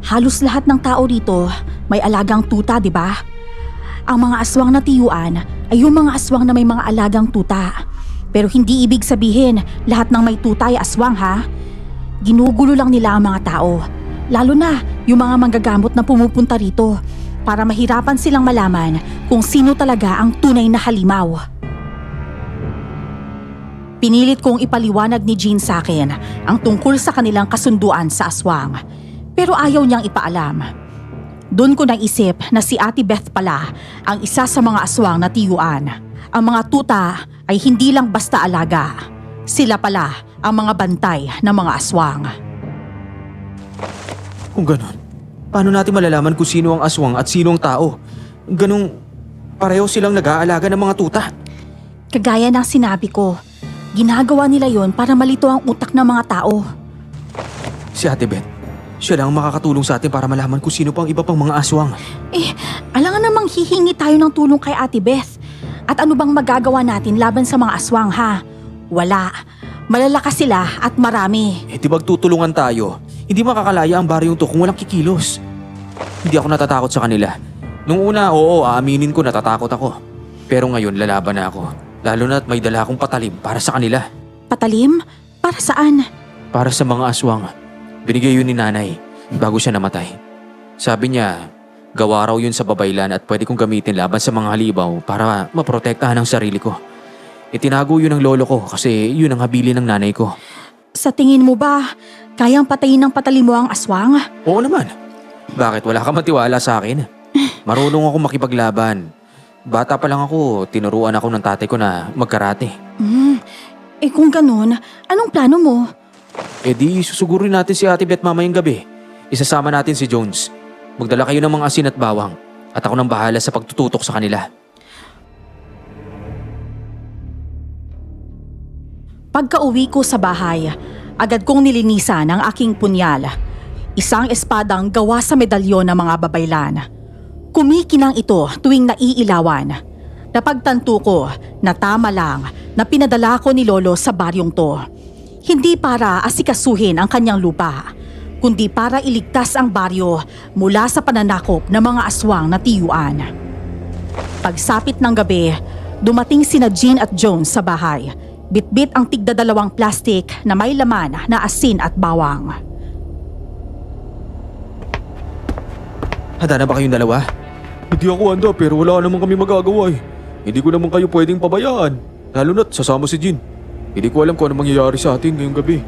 halos lahat ng tao dito may alagang tuta, di ba? Ang mga aswang na tiyuan ay yung mga aswang na may mga alagang tuta. Pero hindi ibig sabihin lahat ng may tuta ay aswang, ha? Ginugulo lang nila ang mga tao, lalo na yung mga manggagamot na pumupunta rito para mahirapan silang malaman kung sino talaga ang tunay na halimaw. Pinilit kong ipaliwanag ni Jean sa akin ang tungkol sa kanilang kasunduan sa aswang, pero ayaw niyang ipaalam. Doon ko naisip na si Ate Beth pala ang isa sa mga aswang na tiyuan. Ang mga tuta ay hindi lang basta alaga. Sila pala ang mga bantay ng mga aswang. Kung ganon, paano natin malalaman kung sino ang aswang at sino ang tao? Ganong pareho silang nag-aalaga ng mga tuta. Kagaya ng sinabi ko, ginagawa nila yon para malito ang utak ng mga tao. Si Ate Beth, siya lang ang makakatulong sa atin para malaman kung sino pang iba pang mga aswang. Alangan namang hihingi tayo ng tulong kay Ate Beth. At ano bang magagawa natin laban sa mga aswang, ha? Wala. Malalakas sila at marami. Di magtutulungan tayo. Hindi makakalaya ang baryong to kung walang kikilos. Hindi ako natatakot sa kanila. Nung una, oo, aaminin ko natatakot ako. Pero ngayon, lalaban na ako. Lalo na't may dala akong patalim para sa kanila. Patalim? Para saan? Para sa mga aswang. Binigay yun ni nanay bago siya namatay. Sabi niya, gawa raw yun sa babaylan at pwede kong gamitin laban sa mga halibaw para maprotektahan ang sarili ko. Itinago yun ng lolo ko kasi yun ang habilin ng nanay ko. Sa tingin mo ba, kayang patayin ng patalim mo ang aswang? Oo naman. Bakit wala ka matiwala sa akin? Marunong ako makipaglaban. Bata pa lang ako, tinuruan ako ng tatay ko na magkarate. Kung ganun, anong plano mo? Di susugurin natin si Ate Beth mamayang gabi. Isasama natin si Jones. Magdala kayo ng mga asin at bawang at ako nang bahala sa pagtututok sa kanila. Pagka-uwi ko sa bahay, agad kong nilinisan ang aking punyal. Isang espadang gawa sa medalyon ng mga babaylan. Kumikinang ito tuwing naiilawan. Napagtanto ko na tama lang na pinadala ko ni Lolo sa baryong to. Hindi para asikasuhin ang kanyang lupa, kundi para iligtas ang baryo mula sa pananakop ng mga aswang na tiyuan. Pagsapit ng gabi, dumating sina Jean at Jones sa bahay. Bitbit ang tigda-2 plastik na may laman na asin at bawang. Handa na ba kayong dalawa? Hindi ako handa pero wala naman kami magagawa eh. Hindi ko naman kayo pwedeng pabayaan. Lalo na't sasama si Jean. Hindi ko alam kung ano mangyayari sa atin ngayong gabi.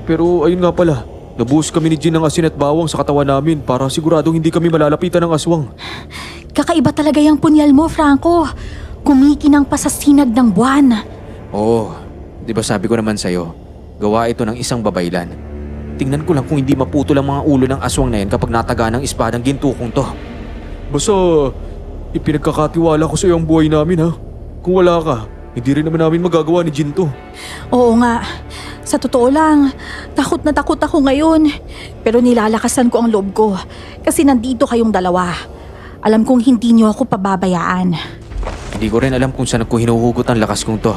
Pero ayun nga pala, nabuhos kami ni Jean ng asin at bawang sa katawan namin para siguradong hindi kami malalapitan ng aswang. Kakaiba talaga yung punyal mo, Franco. Kumikinang pa sa sinag ng buwan. Oo, di ba sabi ko naman sa'yo, gawa ito ng isang babaylan. Tingnan ko lang kung hindi maputol ang mga ulo ng aswang na yan kapag nataga ng espadang gintukong to. Basta, ipinagkakatiwala ko sa iyo ang buhay namin ha. Kung wala ka, hindi rin naman namin magagawa ni Jean to. Oo nga. Sa totoo lang, takot na takot ako ngayon. Pero nilalakasan ko ang loob ko kasi nandito kayong dalawa. Alam kong hindi niyo ako pababayaan. Hindi ko rin alam kung saan ko hinuhugot ang lakas kong to.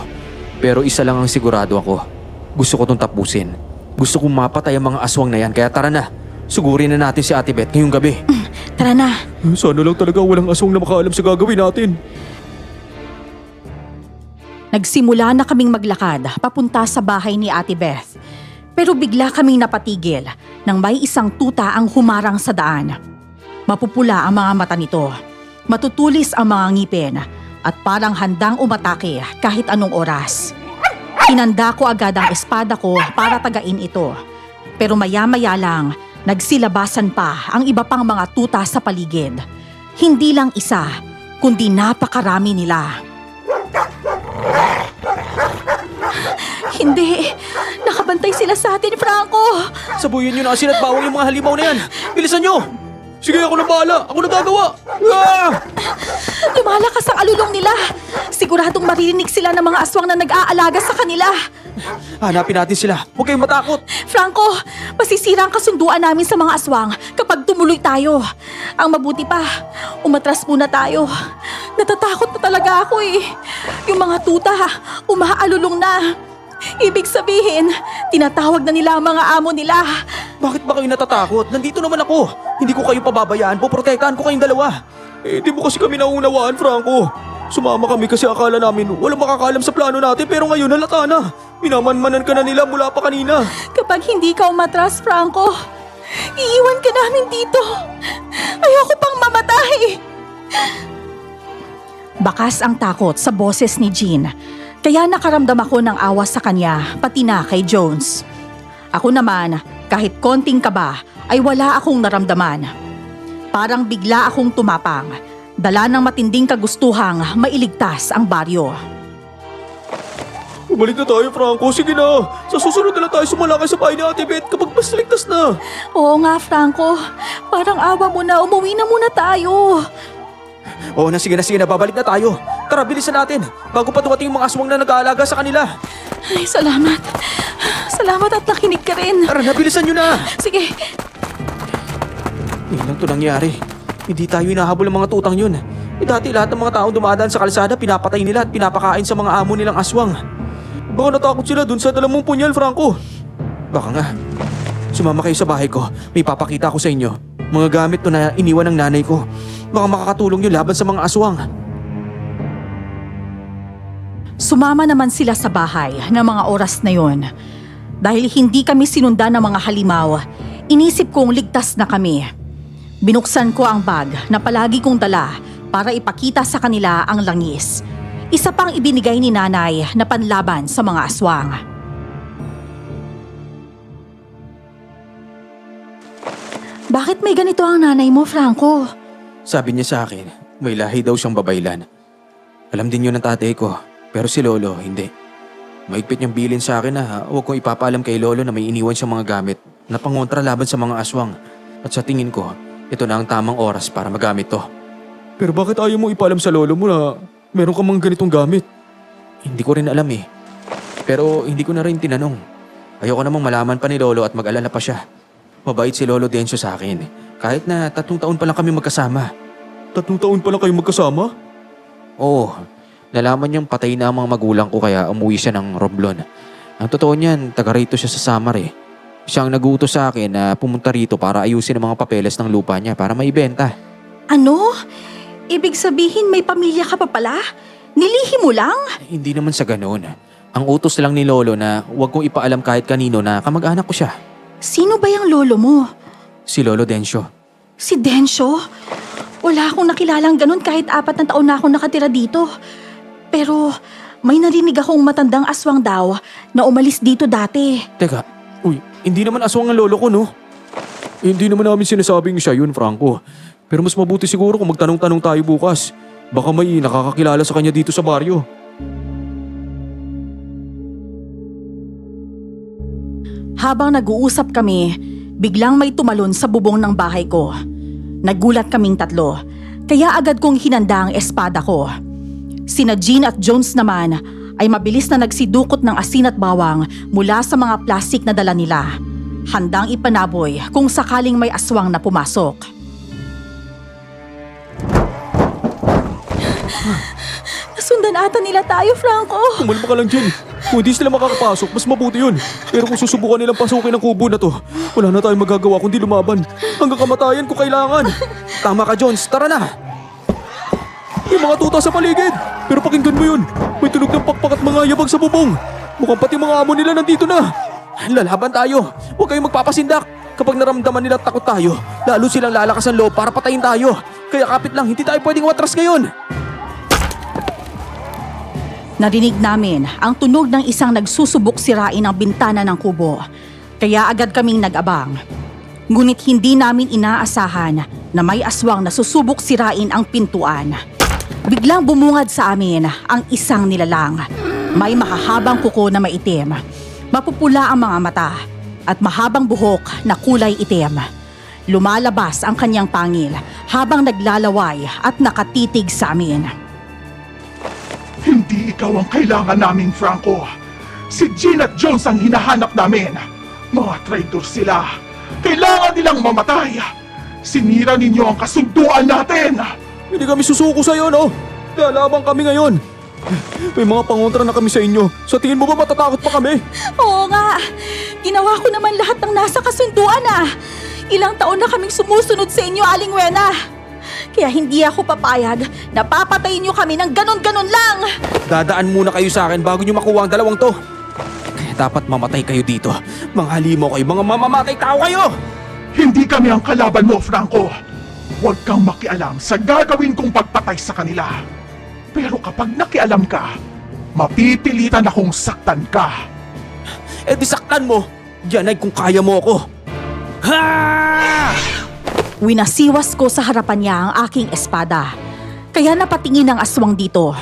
Pero isa lang ang sigurado ako. Gusto ko tong tapusin. Gusto kong mapatay ang mga aswang na yan. Kaya tara na, sugurin na natin si Ate Beth ngayong gabi. Tara na. Sana lang talaga walang aswang na makaalam sa gagawin natin. Nagsimula na kaming maglakad papunta sa bahay ni Ate Beth. Pero bigla kaming napatigil nang may isang tuta ang humarang sa daan. Mapupula ang mga mata nito. Matutulis ang mga ngipin at parang handang umatake kahit anong oras. Hinanda ko agad ang espada ko para tagain ito. Pero maya-maya lang, nagsilabasan pa ang iba pang mga tuta sa paligid. Hindi lang isa, kundi napakarami nila. Hindi! Nakabantay sila sa atin, Franco! Sabuyin nyo na kasi at bawal yung mga halimaw na yan. Bilisan nyo! Sige, ako na bahala. Ako na gagawa. Ah! Lumalakas ang alulong nila! Siguradong maririnig sila ng mga aswang na nag-aalaga sa kanila. Hanapin natin sila. Huwag kayong matakot. Franco, masisira ang kasunduan namin sa mga aswang kapag tumuloy tayo. Ang mabuti pa, umatras muna tayo. Natatakot na talaga ako eh. Yung mga tuta, umaalulong na. Ibig sabihin, tinatawag na nila ang mga amo nila. Bakit ba kayo natatakot? Nandito naman ako. Hindi ko kayo pababayaan. Poprotektahan ko kayong dalawa. Eh, di mo kasi kami naunawaan, Franco. Sumama kami kasi akala namin walang makakaalam sa plano natin pero ngayon halata na. Minamanmanan ka na nila mula pa kanina. Kapag hindi ka umatras, Franco, iiwan ka namin dito. Ayoko pang mamatay. Bakas ang takot sa boses ni Jean. Kaya nakaramdam ako ng awa sa kanya, pati na kay Jones. Ako naman, kahit konting kaba, ay wala akong naramdaman. Parang bigla akong tumapang, dala ng matinding kagustuhang mailigtas ang baryo. Bumalik na tayo, Franco. Sige na. Sa susunod na lang tayo sumalakay sa bahay ni Ate Beth kapag mas ligtas na. Oo nga, Franco. Parang awa mo na, umuwi na muna tayo. Oo na, sige na, babalik na tayo. Tara, bilisan natin. Bago pa dumating yung mga aswang na nag-aalaga sa kanila. Ay, salamat. Salamat at nakinig ka rin. Tara na, bilisan nyo na. Sige. Ngayon lang ito nangyari. Hindi tayo hinahabol ng mga tutang yun. Dati lahat ng mga taong dumadaan sa kalsada, pinapatay nila at pinapakain sa mga amo nilang aswang. Baka natakot sila dun sa dalamong punyal, Franco. Baka nga. Sumama kayo sa bahay ko. May papakita ko sa inyo. Mga gamit to na iniwan ng nanay ko. Baka makakatulong yun laban sa mga aswang. Sumama naman sila sa bahay ng mga oras na yon. Dahil hindi kami sinundan ng mga halimaw, inisip kong ligtas na kami. Binuksan ko ang bag na palagi kong dala para ipakita sa kanila ang langis. Isa pang ibinigay ni nanay na panlaban sa mga aswang. Bakit may ganito ang nanay mo, Franco? Sabi niya sa akin, may lahi daw siyang babaylan. Alam din yun ng tatay ko, pero si Lolo hindi. Maigpit niyang bilin sa akin na huwag kong ipapaalam kay Lolo na may iniwan siyang mga gamit na pangontra laban sa mga aswang. At sa tingin ko, ito na ang tamang oras para magamit to. Pero bakit ayaw mo ipaalam sa lolo mo na meron ka mga ganitong gamit? Hindi ko rin alam eh. Pero hindi ko na rin tinanong. Ayoko namang malaman pa ni Lolo at mag-alala pa siya. Mabait si Lolo Dencio sa akin. Kahit na 3 taon pa lang kami magkasama. 3 taon pa lang kayo magkasama? Oo, nalaman niyang patay na ang mga magulang ko kaya umuwi siya ng Romblon. Ang totoo niyan, taga rito siya sa Samar eh. Siya ang nag-uutos sa akin na pumunta rito para ayusin ang mga papeles ng lupa niya para maibenta. Ano? Ibig sabihin may pamilya ka pa pala? Nilihim mo lang? Hindi naman sa ganoon. Ang utos lang ni Lolo na huwag kong ipaalam kahit kanino na kamag-anak ko siya. Sino ba yung lolo mo? Si Lolo Dencio. Si Dencio? Wala akong nakilalang ganun kahit 4 na taon na akong nakatira dito. Pero may narinig akong matandang aswang daw na umalis dito dati. Teka, hindi naman aswang ang lolo ko, no? Hindi naman namin sinasabing siya yun, Franco. Pero mas mabuti siguro kung magtanong-tanong tayo bukas. Baka may nakakakilala sa kanya dito sa baryo. Habang nag-uusap kami, biglang may tumalon sa bubong ng bahay ko. Nagulat kaming 3, kaya agad kong hinanda ang espada ko. Sina Jean at Jones naman ay mabilis na nagsidukot ng asin at bawang mula sa mga plastik na dala nila. Handang ipanaboy kung sakaling may aswang na pumasok. Banatan nila tayo, Franco. Kumalma ka lang dyan. Kung hindi sila makakapasok, mas mabuti yun. Pero kung susubukan nilang pasukin ang kubo na to, wala na tayong magagawa kundi lumaban. Hanggang kamatayan kung kailangan. Tama ka, Jones. Tara na. May mga tuta sa paligid. Pero pakinggan mo yun. May tunog ng pakpak at mga yabag sa bubong. Mukhang pati mga amo nila nandito na. Lalaban tayo. Huwag kayong magpapasindak. Kapag naramdaman nila takot tayo, lalo silang lalakas ang loob para patayin tayo. Kaya kapit lang, hindi tayo pwedeng matras ngayon. Narinig namin ang tunog ng isang nagsusubok sirain ang bintana ng kubo. Kaya agad kaming nag-abang. Ngunit hindi namin inaasahan na may aswang na susubok sirain ang pintuan. Biglang bumungad sa amin ang isang nilalang. May mahahabang kuko na maitim. Mapupula ang mga mata at mahabang buhok na kulay itim. Lumalabas ang kanyang pangil habang naglalaway at nakatitig sa amin. Hindi ikaw ang kailangan namin, Franco. Si Jean at Jones ang hinahanap namin. Mga traitor sila. Kailangan nilang mamatay. Sinira ninyo ang kasunduan natin. Hindi kami susuko sa'yo, no? Lalaban kami ngayon. May mga pangontra na kami sa inyo. Sa tingin mo ba matatakot pa kami? Oo nga, ginawa ko naman lahat ng nasa kasunduan ah. Ilang taon na kaming sumusunod sa inyo, Aling Wena. Kaya hindi ako papayag na papatayin niyo kami ng ganon-ganon lang. Dadaan muna kayo sa akin bago nyo makuha ang dalawang to. Kaya dapat mamatay kayo dito. Mga halimo kayo, mga mamamatay tao kayo! Hindi kami ang kalaban mo, Franco. Huwag kang makialam sa gagawin kong pagpatay sa kanila. Pero kapag nakialam ka, mapipilitan akong saktan ka. Eh di saktan mo. Yan ay kung kaya mo ako. Ha! Winasiwas ko sa harapan niya ang aking espada. Kaya napatingin ang aswang dito.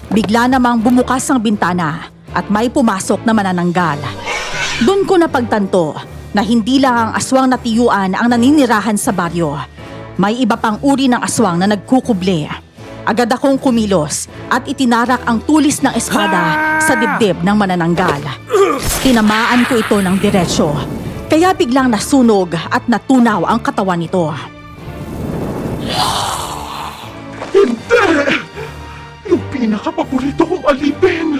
Bigla namang bumukas ang bintana at may pumasok na manananggal. Doon ko napagtanto na hindi lang ang aswang na tiyuan ang naninirahan sa baryo. May iba pang uri ng aswang na nagkukuble. Agad akong kumilos at itinarak ang tulis ng espada sa dibdib ng manananggal. Tinamaan ko ito ng diretsyo. Kaya biglang nasunog at natunaw ang katawan nito. Hindi! Yung pinakapaborito kong alipin,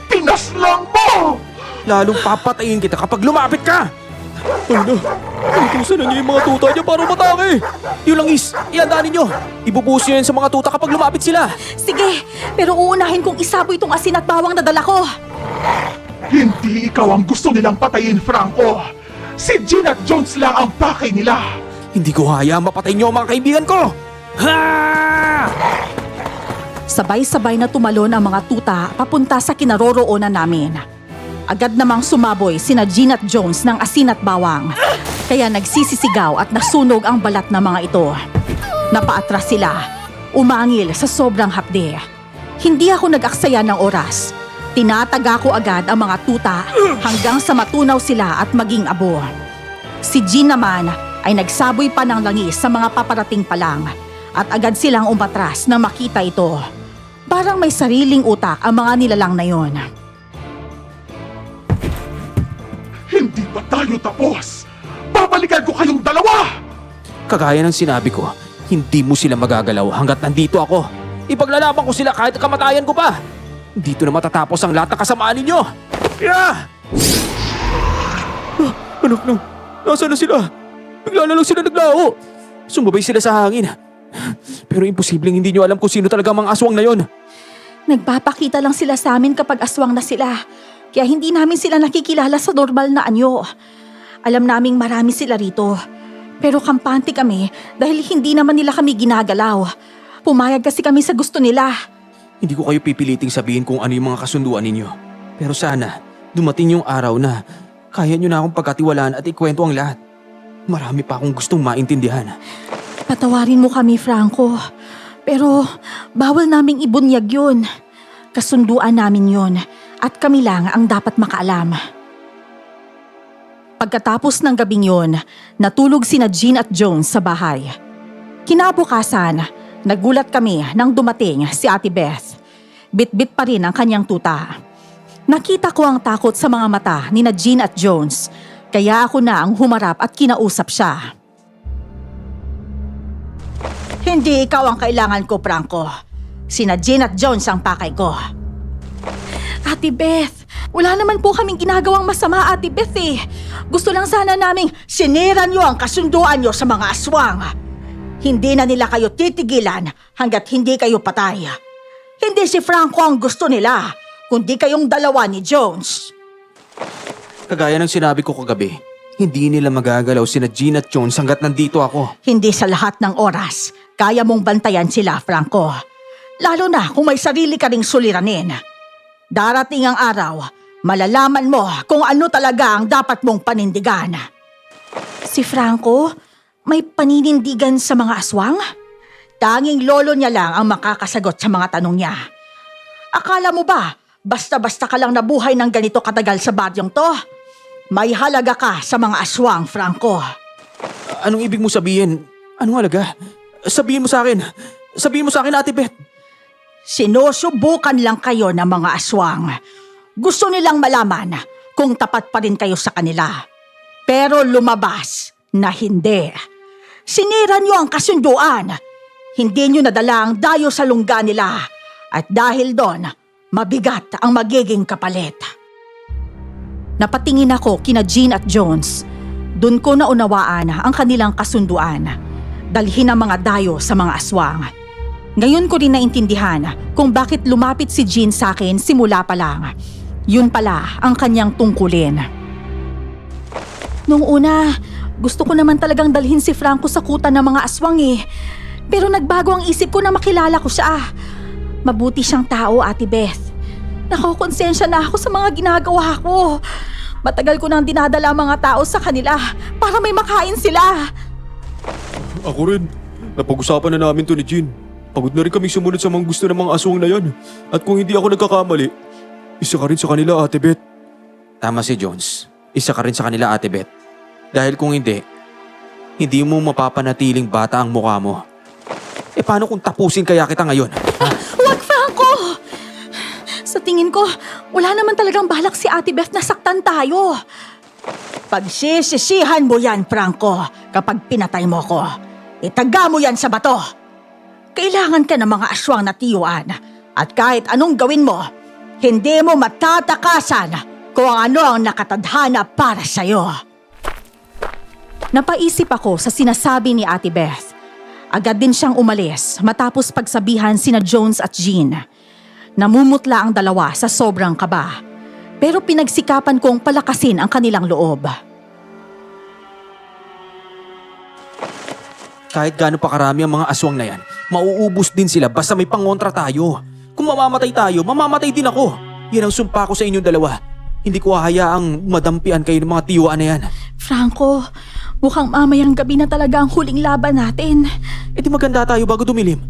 pinaslang mo! Lalong papatayin kita kapag lumapit ka! Ano? Utusan na niyo yung mga tuta niya para matake. Yung langis, iandaan ninyo! Ibubuhos nyo yan sa mga tuta kapag lumapit sila! Sige, pero uunahin kong isabo itong asin at bawang na dala ko. Hindi ikaw ang gusto nilang patayin, Franco. Si Jean at Jones lang ang pakay nila. Hindi ko hayaan mapatay nyo ang mga kaibigan ko! Ha! Sabay-sabay na tumalon ang mga tuta papunta sa kinaroroonan namin. Agad namang sumaboy sina Jean at Jones ng asin at bawang. Kaya nagsisisigaw at nasunog ang balat ng mga ito. Napaatras sila, umangil sa sobrang hapde. Hindi ako nag-aksaya ng oras. Tinataga ko agad ang mga tuta hanggang sa matunaw sila at maging abo. Si Jean naman ay nagsaboy pa ng langis sa mga paparating pa lang at agad silang umatras nang makita ito. Parang may sariling utak ang mga nilalang na yon. Hindi pa tayo tapos. Babalikan ko kayong dalawa! Kagaya ng sinabi ko, hindi mo sila magagalaw hanggat nandito ako. Ipaglalaban ko sila kahit kamatayan ko pa. Dito na matatapos ang lahat ng kasamaan ninyo! Yeah! Anak no, nasaan na sila? Bigla na lang sila naglaho. Sumabay sila sa hangin. Pero imposibleng hindi nyo alam kung sino talaga ang mga aswang na yon. Nagpapakita lang sila sa amin kapag aswang na sila. Kaya hindi namin sila nakikilala sa normal na anyo. Alam naming marami sila rito. Pero kampante kami dahil hindi naman nila kami ginagalaw. Pumayag kasi kami sa gusto nila. Hindi ko kayo pipiliting sabihin kung ano yung mga kasunduan ninyo. Pero sana, dumating yung araw na kaya nyo na akong pagkatiwalaan at ikwento ang lahat. Marami pa akong gustong maintindihan. Patawarin mo kami, Franco. Pero bawal naming ibunyag yun. Kasunduan namin yun at kami lang ang dapat makaalam. Pagkatapos ng gabing yun, natulog sina Jean at Jones sa bahay. Kinabukasan, nagulat kami nang dumating si Ate Beth. Bit-bit pa rin ang kanyang tuta. Nakita ko ang takot sa mga mata ni na Jean at Jones, kaya ako na ang humarap at kinausap siya. Hindi ikaw ang kailangan ko, Franco. Sina Jean at Jones ang pakay ko. Ate Beth, wala naman po kaming ginagawang masama, Ate Beth eh. Gusto lang sana naming sinira niyo ang kasunduan niyo sa mga aswang. Hindi na nila kayo titigilan hanggat hindi kayo patay. Hindi si Franco ang gusto nila, kundi kayong dalawa ni Jones. Kagaya ng sinabi ko kagabi, hindi nila magagalaw sina Jean at Jones hanggat nandito ako. Hindi sa lahat ng oras, kaya mong bantayan sila, Franco. Lalo na kung may sarili ka ring suliranin. Darating ang araw, malalaman mo kung ano talaga ang dapat mong panindigan. Si Franco, may paninindigan sa mga aswang? Tanging lolo niya lang ang makakasagot sa mga tanong niya. Akala mo ba, basta-basta ka lang nabuhay ng ganito katagal sa baryong to? May halaga ka sa mga aswang, Franco. Anong ibig mo sabihin? Anong halaga? Sabihin mo sa akin. Sabihin mo sa akin, Ate Beth. Sinusubukan lang kayo ng mga aswang. Gusto nilang malaman kung tapat pa rin kayo sa kanila. Pero lumabas na hindi. Sinira niyo ang kasunduan. Hindi niyo nadala ang dayo sa lungga nila. At dahil doon, mabigat ang magiging kapalit. Napatingin ako kina Jean at Jones. Doon ko naunawaan ang kanilang kasunduan. Dalhin ang mga dayo sa mga aswang. Ngayon ko rin naintindihan kung bakit lumapit si Jean sa akin simula pa lang. Yun pala ang kanyang tungkulin. Nung una, gusto ko naman talagang dalhin si Franco sa kuta ng mga aswang eh. Pero nagbago ang isip ko na makilala ko siya. Mabuti siyang tao, Ate Beth. Nakokonsensya na ako sa mga ginagawa ko. Matagal ko nang dinadala ang mga tao sa kanila para may makain sila. Ako rin. Napag-usapan na namin to ni Jean. Pagod na rin kaming sumunod sa mga gusto ng mga aswang na yan. At kung hindi ako nagkakamali, isa ka rin sa kanila, Ate Beth. Tama si Jones. Isa ka rin sa kanila, Ate Beth. Dahil kung hindi mo mapapanatiling bata ang mukha mo. Eh paano kung tapusin kaya kita ngayon? Huwag, Franco! Sa tingin ko, wala naman talagang balak si Ate Beth na saktan tayo. Pagsisisihan mo yan, Franco, kapag pinatay mo ko. Itaga mo yan sa bato. Kailangan ka ng mga aswang na tiyuan. At kahit anong gawin mo, hindi mo matatakasan kung ano ang nakatadhana para sa'yo. Napaisip ako sa sinasabi ni Ate Beth. Agad din siyang umalis matapos pagsabihan sina Jones at Jean. Namumutla ang dalawa sa sobrang kaba. Pero pinagsikapan kong palakasin ang kanilang loob. Kahit gaano pa karami ang mga aswang na yan, mauubos din sila basta may pangontra tayo. Kung mamamatay tayo, mamamatay din ako. Yan ang sumpa ko sa inyong dalawa. Hindi ko hahayaang madampian kayo ng mga tiyuan na yan. Franco, mukhang mamayang gabi na talaga ang huling laban natin. E di maganda tayo bago dumilim.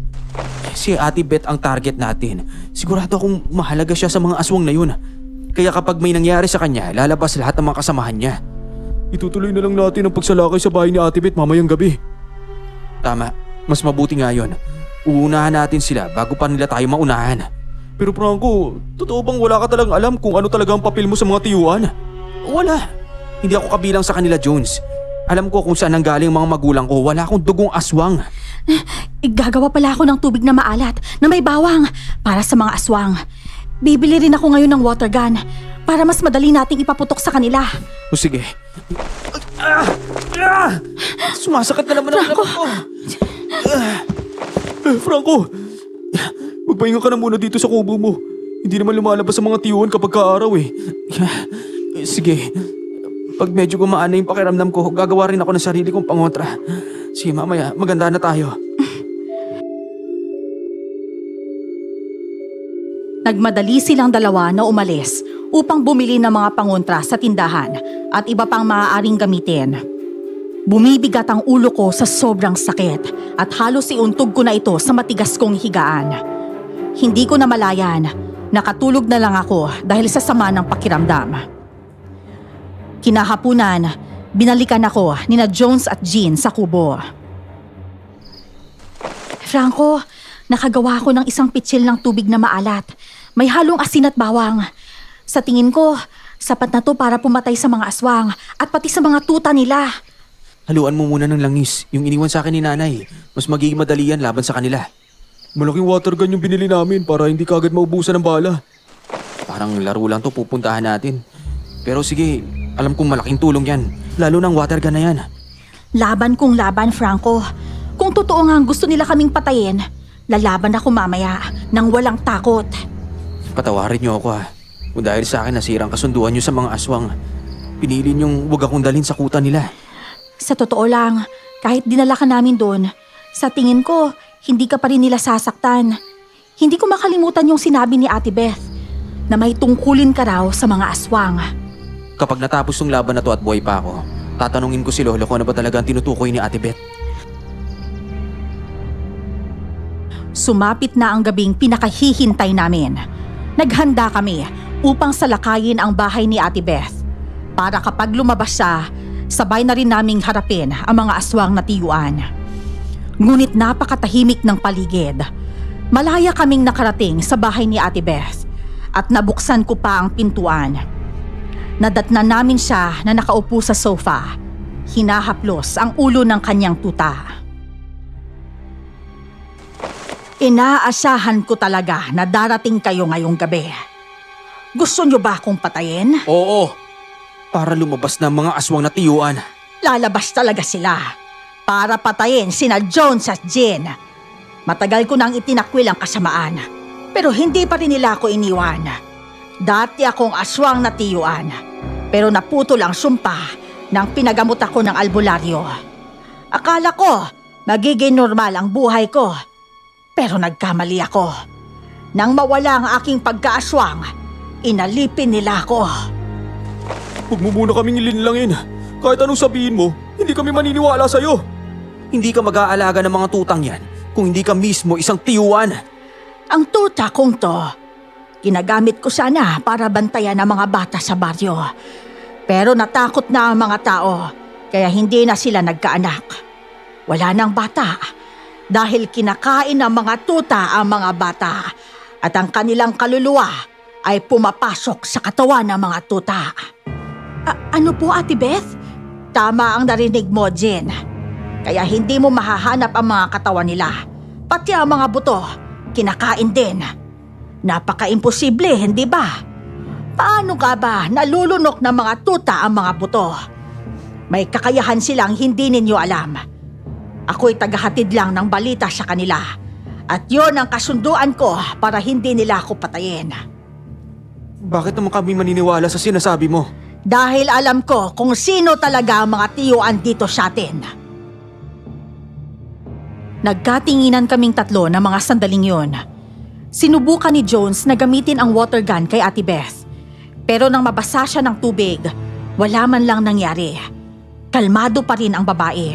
Si Ate Beth ang target natin. Sigurado akong mahalaga siya sa mga aswang na yun. Kaya kapag may nangyari sa kanya, lalabas lahat ng mga kasamahan niya. Itutuloy na lang natin ang pagsalakay sa bahay ni Ate Beth mamayang gabi. Tama, mas mabuti nga yun. Uunahan natin sila bago pa nila tayo maunahan. Pero Franco, totoo bang wala ka talagang alam kung ano talaga ang papel mo sa mga tiyuan? Wala. Hindi ako kabilang sa kanila, Jones. Alam ko kung saan nanggaling ang mga magulang ko. Wala akong dugong aswang. Gagawa pala ako ng tubig na maalat na may bawang para sa mga aswang. Bibili rin ako ngayon ng water gun para mas madali nating ipaputok sa kanila. O sige. Sumasakit na naman ang Franco! laman ko. Franco, magpahinga ka na muna dito sa kubo mo. Hindi naman lumalabas sa mga tiyuan kapag kaaraw eh. Sige. Pag medyo gumaan na yung pakiramdam ko, gagawa rin ako ng sarili kong pangontra. Sige, mamaya, maganda na tayo. Nagmadali silang dalawa na umalis upang bumili ng mga pangontra sa tindahan at iba pang maaaring gamitin. Bumibigat ang ulo ko sa sobrang sakit at halos iuntog ko na ito sa matigas kong higaan. Hindi ko namalayan, nakatulog na lang ako dahil sa sama ng pakiramdam. Kinahapunan, binalikan ako nina Jones at Jean sa kubo. Franco, nakagawa ko ng isang pitsil ng tubig na maalat. May halong asin at bawang. Sa tingin ko, sapat na to para pumatay sa mga aswang at pati sa mga tuta nila. Haluan mo muna ng langis, yung iniwan sa akin ni nanay. Mas magiging madali yan laban sa kanila. Malaking water gun yung binili namin para hindi kagad maubusan ng bala. Parang laro lang to, pupuntahan natin. Pero sige, alam kong malaking tulong yan. Lalo ng water gun na yan. Laban kung laban, Franco. Kung totoo nga gusto nila kaming patayin, lalaban ako mamaya nang walang takot. Patawarin niyo ako Kung dahil sa akin nasirang kasunduan niyo sa mga aswang, pinili niyong huwag akong dalhin sa kuta nila. Sa totoo lang, kahit dinala ka namin doon, sa tingin ko, hindi ka pa rin nila sasaktan. Hindi ko makalimutan yung sinabi ni Ate Beth na may tungkulin ka raw sa mga aswang. Kapag natapos tong laban na to at buhay pa ako, tatanungin ko si Lolo kung ano ba talaga ang tinutukoy ni Ate Beth. Sumapit na ang gabing pinakahihintay namin. Naghanda kami upang salakayin ang bahay ni Ate Beth para kapag lumabas siya, sabay na rin naming harapin ang mga aswang na tiyuan. Ngunit napakatahimik ng paligid. Malaya kaming nakarating sa bahay ni Ate Beth at nabuksan ko pa ang pintuan. Nadatnan namin siya na nakaupo sa sofa. Hinahaplos ang ulo ng kanyang tuta. Inaasahan ko talaga na darating kayo ngayong gabi. Gusto niyo ba akong patayin? Oo, para lumabas na mga aswang na tiyuan. Lalabas talaga sila para patayin sina Jones at Jean. Matagal ko nang itinakwil ang kasamaan, pero hindi pa rin nila ako iniwan. Dati akong aswang na tiyuan, pero naputol ang sumpa nang pinagamot ako ng albularyo. Akala ko magiging normal ang buhay ko, pero nagkamali ako. Nang mawala ang aking pagkaaswang, inalipin nila ako. Huwag mo muna kaming ilinlangin. Kahit anong sabihin mo, hindi kami maniniwala sa'yo. Hindi ka mag-aalaga ng mga tutang yan kung hindi ka mismo isang tiyuan. Ang tuta kong to, ginagamit ko sana para bantayan ang mga bata sa baryo. Pero natakot na ang mga tao, kaya hindi na sila nagkaanak. Wala nang bata, dahil kinakain ng mga tuta ang mga bata at ang kanilang kaluluwa ay pumapasok sa katawan ng mga tuta. Ano po, Ate Beth? Tama ang narinig mo, Jen. Kaya hindi mo mahahanap ang mga katawan nila. Pati ang mga buto, kinakain din. Napaka-imposible, hindi ba? Paano ka ba nalulunok ng mga tuta ang mga buto? May kakayahan silang hindi ninyo alam. Ako'y tagahatid lang ng balita sa kanila. At yon ang kasunduan ko para hindi nila ako patayin. Bakit naman kami maniniwala sa sinasabi mo? Dahil alam ko kung sino talaga ang mga tiyuan dito sa atin. Nagkatinginan kaming tatlo ng mga sandaling yun. Sinubukan ni Jones na gamitin ang water gun kay Ate Beth. Pero nang mabasa siya ng tubig, wala man lang nangyari. Kalmado pa rin ang babae.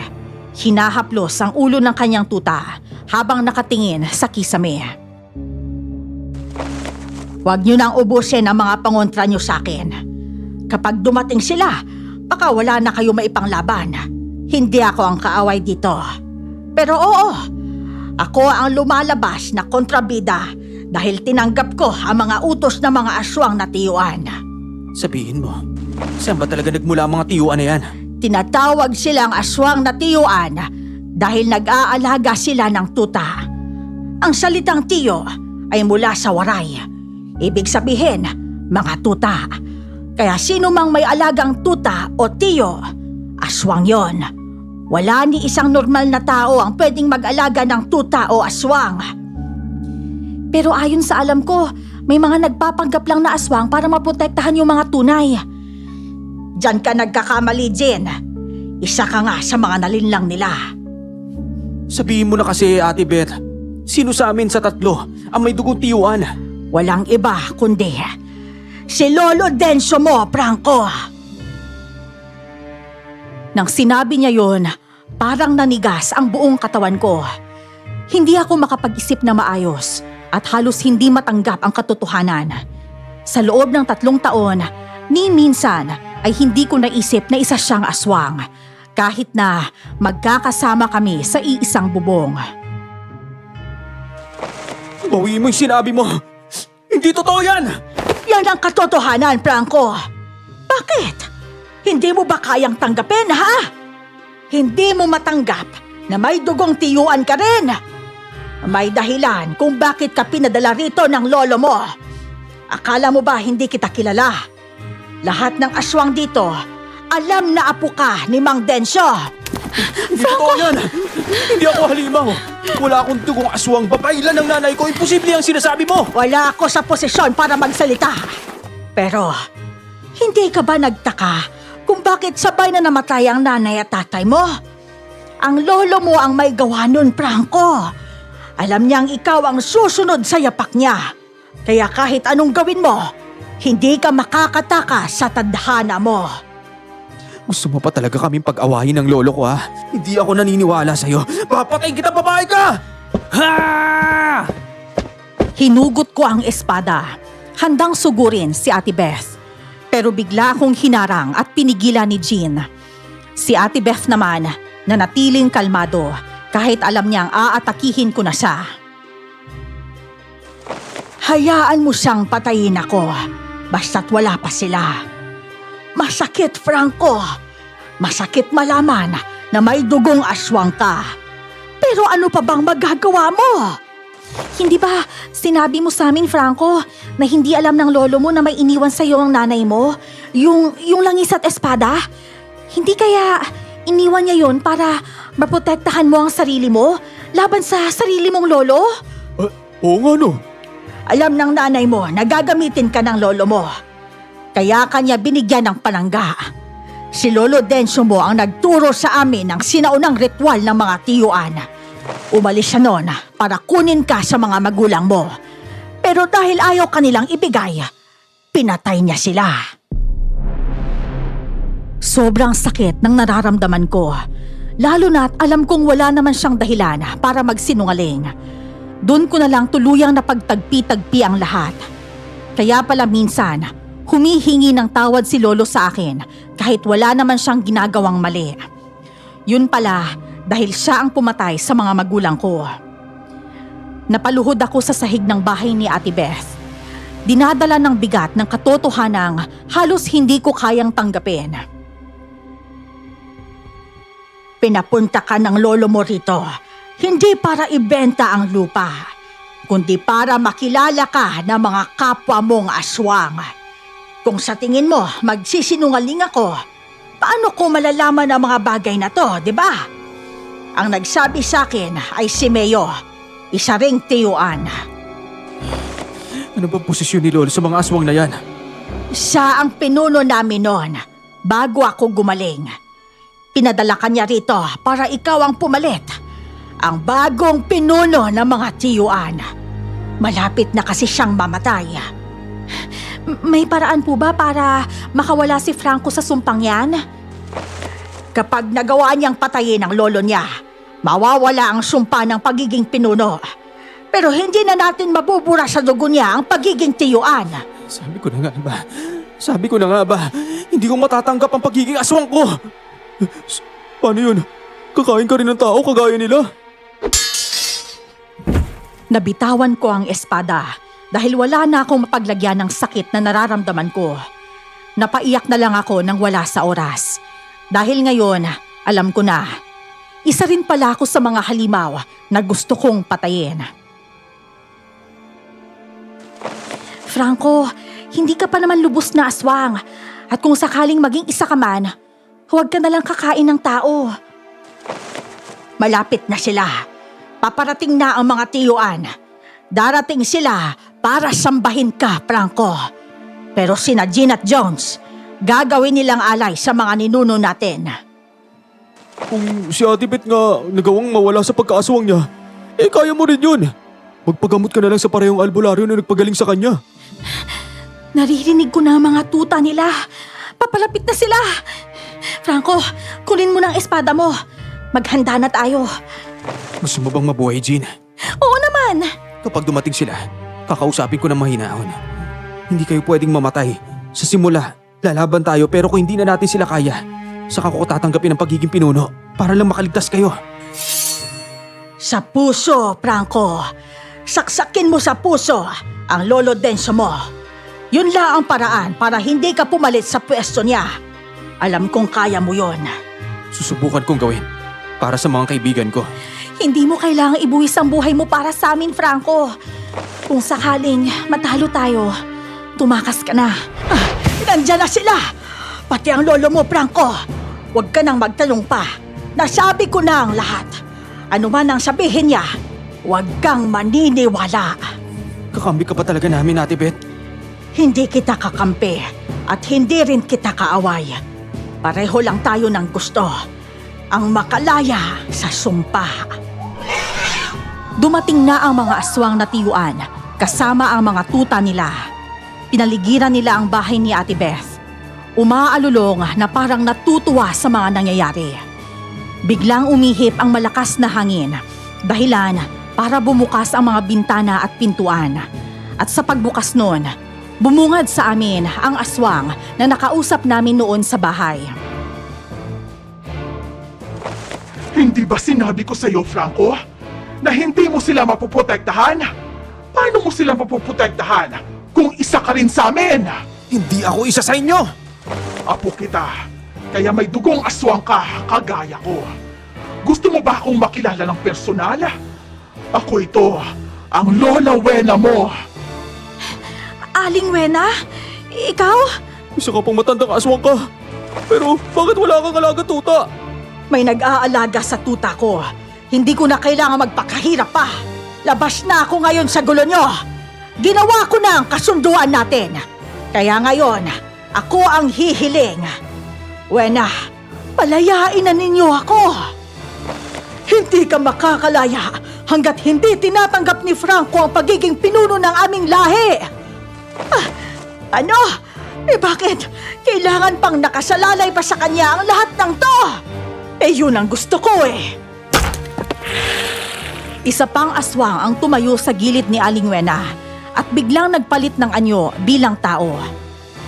Hinahaplos ang ulo ng kanyang tuta habang nakatingin sa kisame. Huwag niyo nang ubusin ang mga pangontra niyo sa akin. Kapag dumating sila, baka wala na kayo maipanglaban. Hindi ako ang kaaway dito. Pero oo, ako ang lumalabas na kontrabida dahil tinanggap ko ang mga utos ng mga aswang na tiyuan. Sabihin mo, saan ba talaga nagmula ang mga tiyuan na yan? Tinatawag silang aswang na tiyuan dahil nag-aalaga sila ng tuta. Ang salitang tiyo ay mula sa waray. Ibig sabihin, mga tuta. Kaya sino mang may alagang tuta o tiyo, aswang yon. Wala ni isang normal na tao ang pwedeng mag-alaga ng tuta o aswang. Pero ayon sa alam ko, may mga nagpapanggap lang na aswang para maprotektahan yung mga tunay. Diyan ka nagkakamali, Jen. Isa ka nga sa mga nalinlang nila. Sabihin mo na kasi, Ate Beth, sino sa amin sa tatlo ang may dugong tiyuan? Walang iba kundi si Lolo Denso mo, Franco. Nang sinabi niya yon, parang nanigas ang buong katawan ko. Hindi ako makapag-isip na maayos at halos hindi matanggap ang katotohanan. Sa loob ng 3 taon, ni minsan ay hindi ko naisip na isa siyang aswang, kahit na magkakasama kami sa iisang bubong. Bawiin mo yung sinabi mo! Hindi totoo yan! Yan ang katotohanan, Franco. Bakit? Hindi mo ba kayang tanggapin, ha? Hindi mo matanggap na may dugong tiyuan ka rin. May dahilan kung bakit ka pinadala rito ng lolo mo. Akala mo ba hindi kita kilala? Lahat ng aswang dito, alam na apo ka ni Mang Densyo. Hindi totoo yan! Hindi ako halimaw! Wala akong dugong aswang. Babailan ng nanay ko. Imposible ang sinasabi mo! Wala ako sa posisyon para magsalita. Pero, hindi ka ba nagtaka kung bakit sabay na namatay ang nanay at tatay mo? Ang lolo mo ang may gawa nun, Franco. Alam niyang ikaw ang susunod sa yapak niya. Kaya kahit anong gawin mo, hindi ka makakataka sa tadhana mo. Gusto mo pa talaga kaming pag-awayin ng lolo ko, ha? Hindi ako naniniwala sa'yo. Papatayin kita, babae ka! Ha! Hinugot ko ang espada. Handang sugurin si Ate Beth. Pero bigla akong hinarang at pinigilan ni Jean. Si Ate Beth naman, nanatiling kalmado kahit alam niyang aatakihin ko na siya. Hayaan mo siyang patayin ako, basta't wala pa sila. Masakit, Franco. Masakit malaman na may dugong aswang ka. Pero ano pa bang magagawa mo? Hindi ba sinabi mo sa amin, Franco, na hindi alam ng lolo mo na may iniwan sa iyo ang nanay mo? Yung langis at espada? Hindi kaya iniwan niya yon para maprotektahan mo ang sarili mo laban sa sarili mong lolo? Oo nga, no? Alam ng nanay mo na gagamitin ka ng lolo mo. Kaya kanya binigyan ng panangga. Si Lolo Densyo mo ang nagturo sa amin ng sinaunang ritual ng mga tiyuan. Umalis siya noon para kunin ka sa mga magulang mo. Pero dahil ayaw kanilang ibigay, pinatay niya sila. Sobrang sakit ng nararamdaman ko. Lalo na't alam kong wala naman siyang dahilan para magsinungaling. Doon ko na lang tuluyang napagtagpi-tagpi ang lahat. Kaya pala minsan, humihingi ng tawad si Lolo sa akin kahit wala naman siyang ginagawang mali. Yun pala dahil siya ang pumatay sa mga magulang ko. Napaluhod ako sa sahig ng bahay ni Ate Beth. Dinadala ng bigat ng katotohanang halos hindi ko kayang tanggapin. Pinapunta ka ng lolo mo rito, hindi para ibenta ang lupa, kundi para makilala ka ng mga kapwa mong aswang. Kung sa tingin mo magsisinungaling ako, paano ko malalaman ang mga bagay na to, di ba? Ang nagsabi sa akin ay si Mayo, isa ring tiyuan. Ano ba posisyon ni lolo sa mga aswang na yan? Siya ang pinuno namin noon bago ako gumaling. Pinadala ka niya rito para ikaw ang pumalit. Ang bagong pinuno ng mga tiyuan. Malapit na kasi siyang mamatay. May paraan po ba para makawala si Franco sa sumpang yan? Kapag nagawa niyang patayin ang lolo niya, mawawala ang sumpa ng pagiging pinuno. Pero hindi na natin mabubura sa dugo niya ang pagiging tiyuan. Sabi ko na nga ba, hindi ko matatanggap ang pagiging aswang ko. Paano yun? Kakain ka rin ng tao kagaya nila? Nabitawan ko ang espada dahil wala na akong mapaglagyan ng sakit na nararamdaman ko. Napaiyak na lang ako nang wala sa oras. Dahil ngayon, alam ko na, isa rin pala ako sa mga halimaw na gusto kong patayin. Franco, hindi ka pa naman lubos na aswang. At kung sakaling maging isa ka man, huwag ka na lang kakain ng tao. Malapit na sila. Paparating na ang mga tiyuan. Darating sila para sambahin ka, Franco. Pero sina Jean at Jones, gagawin nilang alay sa mga ninuno natin. Kung si Ate Beth nga nagawang mawala sa pagkaaswang niya, kaya mo rin yun. Magpagamot ka na lang sa parehong albularyo na nagpagaling sa kanya. Naririnig ko na ang mga tuta nila. Papalapit na sila. Franco, kunin mo ng espada mo. Maghanda na tayo. Gusto mo bang mabuhay, Jean? Oo naman. Kapag dumating sila, kakausapin ko ng mahinaon. Hindi kayo pwedeng mamatay. Sa simula, lalaban tayo pero kung hindi na natin sila kaya, saka ko tatanggapin ang pagiging pinuno para lang makaligtas kayo. Sa puso, Franco. Saksakin mo sa puso ang Lolo Densyo mo. Yun lang ang paraan para hindi ka pumalit sa pwesto niya. Alam kong kaya mo yon. Susubukan kong gawin para sa mga kaibigan ko. Hindi mo kailangang ibuwis ang buhay mo para sa amin, Franco. Kung sakaling matalo tayo, tumakas ka na. Nandiyan na sila! Pati ang lolo mo, Franco. Huwag ka nang magtanong pa. Nasabi ko na ang lahat. Ano man ang sabihin niya, huwag kang maniniwala. Kakambi ka ba talaga namin, Ate Beth? Hindi kita kakampi at hindi rin kita kaaway. Pareho lang tayo ng gusto. Ang makalaya sa sumpa. Dumating na ang mga aswang na tiyuan kasama ang mga tuta nila. Pinaligiran nila ang bahay ni Ate Beth. Umaalulong na parang natutuwa sa mga nangyayari. Biglang umihip ang malakas na hangin, dahilan para bumukas ang mga bintana at pintuan. At sa pagbukas noon, bumungad sa amin ang aswang na nakausap namin noon sa bahay. Hindi ba sinabi ko sa iyo, Franco, na hindi mo sila mapuprotektahan? Paano mo sila mapuprotektahan kung isa ka rin sa amin? Hindi ako isa sa inyo! Apo kita, kaya may dugong aswang ka, kagaya ko. Gusto mo ba akong makilala ng personal? Ako ito, ang Lola Wena mo. Aling Wena? Ikaw? Isa ka pang matandang aswang ka. Pero bakit wala kang alaga tuta? May nag-aalaga sa tuta ko. Hindi ko na kailangan magpakahirap pa. Labas na ako ngayon sa gulo nyo. Ginawa ko na ang kasunduan natin. Kaya ngayon, ako ang hihiling. Wena, palayain na ninyo ako. Hindi ka makakalaya hanggat hindi tinatanggap ni Franco ang pagiging pinuno ng aming lahi. Ano? Bakit? Kailangan pang nakasalalay pa sa kanya ang lahat ng to? Yun ang gusto ko Isa pang aswang ang tumayo sa gilid ni Aling Wena at biglang nagpalit ng anyo bilang tao.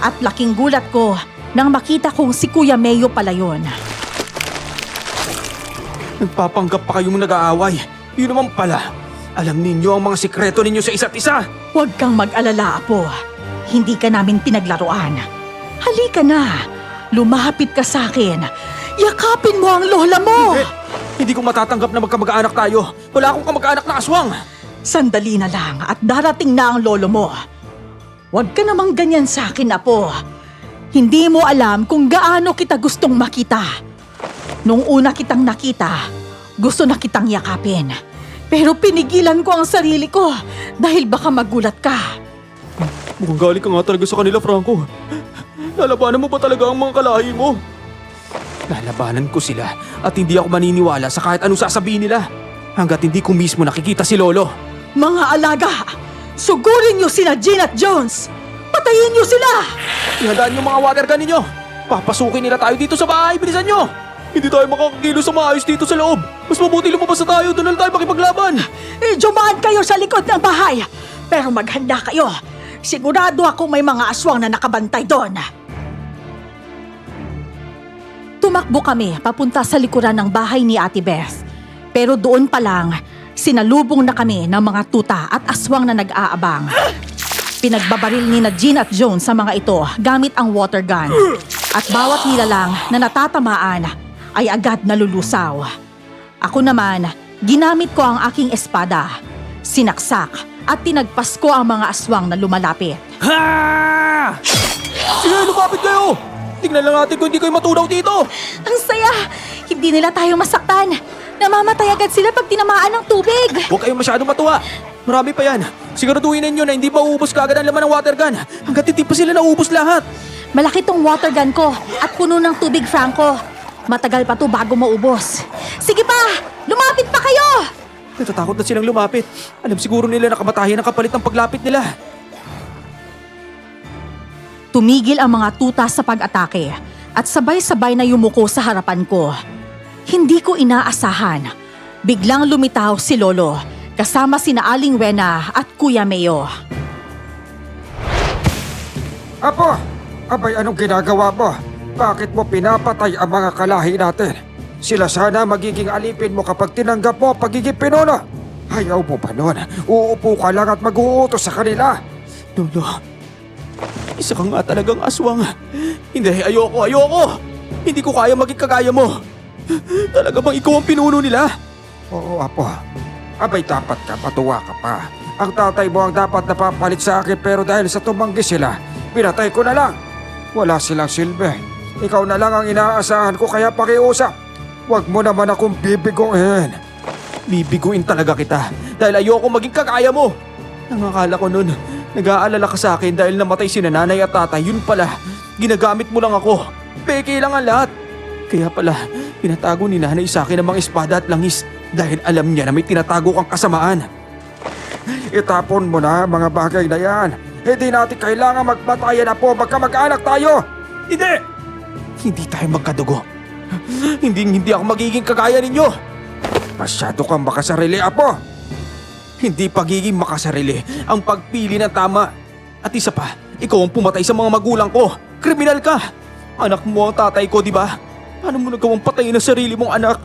At laking gulat ko nang makita kong si Kuya Mayo pala yun. Nagpapanggap pa kayong nag-aaway. Yun naman pala. Alam ninyo ang mga sikreto ninyo sa isa't isa. Huwag kang mag-alala, Apo. Hindi ka namin pinaglaruan. Halika na. Lumapit ka sa akin. Yakapin mo ang lola mo. Hindi ko matatanggap na magkamag-anak tayo. Wala akong kamag-anak na aswang. Sandali na lang at darating na ang lolo mo. Huwag ka namang ganyan sa akin, Apo. Hindi mo alam kung gaano kita gustong makita. Nung una kitang nakita, gusto na kitang yakapin. Pero pinigilan ko ang sarili ko dahil baka magulat ka. Mukhang galing ka nga talaga sa kanila, Franco. Lalabanan mo ba talaga ang mga kalahi mo? Lalabanan ko sila at hindi ako maniniwala sa kahit anong sasabihin nila hanggat hindi ko mismo nakikita si Lolo. Mga alaga, sugurin niyo sina Jean at Jones. Patayin niyo sila! Ihandaan yung mga water gun ninyo. Papasukin nila tayo dito sa bahay. Bilisan nyo! Hindi tayo makakakilos sa maayos dito sa loob. Mas mabuti lumabas na tayo. Doon na tayo makipaglaban. Dumaan kayo sa likod ng bahay. Pero maghanda kayo. Sigurado ako may mga aswang na nakabantay doon. Tumakbo kami papunta sa likuran ng bahay ni Ate Beth. Pero doon pa lang, sinalubong na kami ng mga tuta at aswang na nag-aabang. Pinagbabaril ni na Jean at Jones sa mga ito gamit ang water gun. At bawat nilalang na natatamaan ay agad nalulusaw. Ako naman, ginamit ko ang aking espada, sinaksak at tinagpas ko ang mga aswang na lumalapit. Ha! Sige, lumapit kayo! Tingnan lang natin kung hindi kayo matunaw dito! Ang saya! Hindi nila tayo masaktan. Namamatay agad sila pag tinamaan ng tubig. Huwag kayong masyadong matuwa. Marami pa yan. Siguraduhin ninyo na hindi mauubos kaagad ang laman ng water gun hanggat hindi pa sila naubos lahat. Malaki tong water gun ko at puno ng tubig, Franco. Matagal pa to bago maubos. Sige pa! Lumapit pa kayo! Natatakot na silang lumapit. Alam siguro nila na kamatayan ang kapalit ng paglapit nila. Tumigil ang mga tuta sa pag-atake at sabay-sabay na yumuko sa harapan ko. Hindi ko inaasahan. Biglang lumitaw si Lolo kasama sina Aling Wena at Kuya Mayo. Apo! Abay, anong ginagawa mo? Bakit mo pinapatay ang mga kalahi natin? Sila sana magiging alipin mo kapag tinanggap mo ang pagiging pinuno. Ayaw mo pa nun. Uupo ka lang at mag-uutos sa kanila. Lolo, isa ka nga talagang aswang. Hindi, ayoko! Hindi ko kaya maging kagaya mo. Talaga bang ikaw ang pinuno nila? Oo, Apo. Abay, dapat ka, matuwa ka pa. Ang tatay mo ang dapat napapalit sa akin pero dahil sa tumanggi sila, pinatay ko na lang. Wala silang silbi. Ikaw na lang ang inaasahan ko kaya pakiusap. Huwag mo naman akong bibiguin. Bibiguin talaga kita dahil ayoko maging kagaya mo. Nangakala ko nun, nag-aalala ka sa akin dahil namatay si nanay at tatay. Yun pala, ginagamit mo lang ako. Peke lang ang lahat. Kaya pala, pinatago ni nanay sa akin ang mga espada at langis dahil alam niya na may tinatago kang kasamaan. Itapon mo na ang mga bagay na yan. Hindi natin kailangan magbatayan na po magkamag-anak tayo. Hindi! Hindi tayo magkadugo. Hindi ako magiging kagaya ninyo. Masyado kang makasarili, Apo. Hindi pagiging makasarili ang pagpili ng tama. At isa pa, ikaw ang pumatay sa mga magulang ko. Kriminal ka. Anak mo ang tatay ko, di ba? Paano mo nagawang patayin ang sarili mong anak?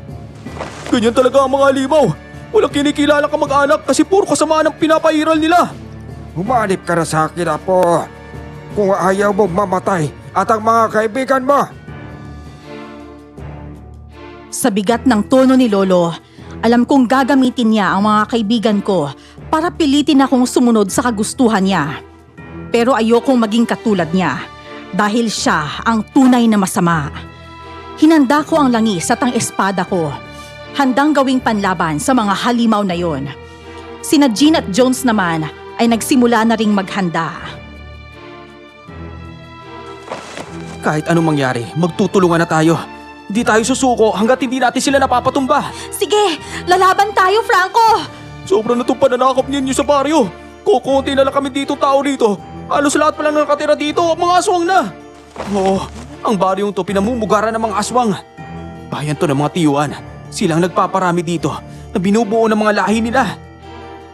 Ganyan talaga ang mga limaw. Walang kinikilala ka mag-anak kasi puro kasamaan ang pinapairal nila. Humanip ka na sa akin, Apo. Kung ayaw mong mamatay at ang mga kaibigan mo. Sa bigat ng tono ni Lolo, alam kong gagamitin niya ang mga kaibigan ko para pilitin akong sumunod sa kagustuhan niya. Pero ayokong maging katulad niya dahil siya ang tunay na masama. Hinanda ko ang langis at ang espada ko, handang gawing panlaban sa mga halimaw na yon. Sina Jean at Jones naman ay nagsimula na ring maghanda. Kahit anong mangyari, magtutulungan na tayo. Hindi tayo susuko hanggat hindi natin sila napapatumba. Sige, lalaban tayo, Franco! Sobrang na itong pananakop ninyo sa baryo. Kukunti na lang kami dito tao rito. Halos lahat pala na nakatira dito, mga aswang na. Oo, ang baryong to pinamumugaran ng mga aswang. Bayan to ng mga tiyuan. Silang nagpaparami dito na binubuo ng mga lahi nila.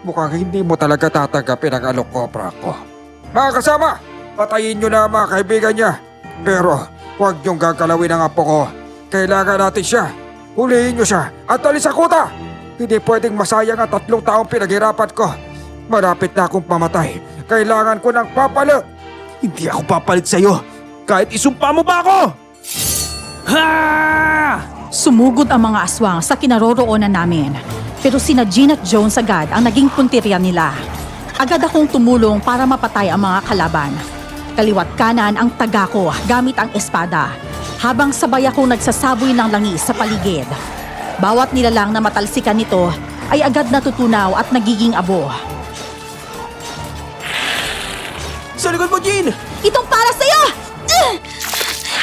Mukhang hindi mo talaga tatanggapin ang alok ko, Franco. Mga kasama, patayin nyo na ang mga kaibigan niya. Pero huwag niyong gagalawin ang apo ko. Kailangan natin siya. Hulihin niyo siya at alis sa kuta. Hindi pwedeng masayang ang 3 taong pinaghirapan ko. Malapit na akong pamatay. Kailangan ko ng papalit. Hindi ako papalit sa'yo. Kahit isumpa mo ba ako? Ha! Sumugod ang mga aswang sa kinaroroonan namin. Pero sina Jean at Jones agad ang naging puntirya nila. Agad akong tumulong para mapatay ang mga kalaban. Kaliwat kanan ang taga ko gamit ang espada, habang sabay akong nagsasaboy ng langis sa paligid. Bawat nilalang na matalsikan nito ay agad natutunaw at nagiging abo. Sa likod mo, Jean! Itong para sa'yo!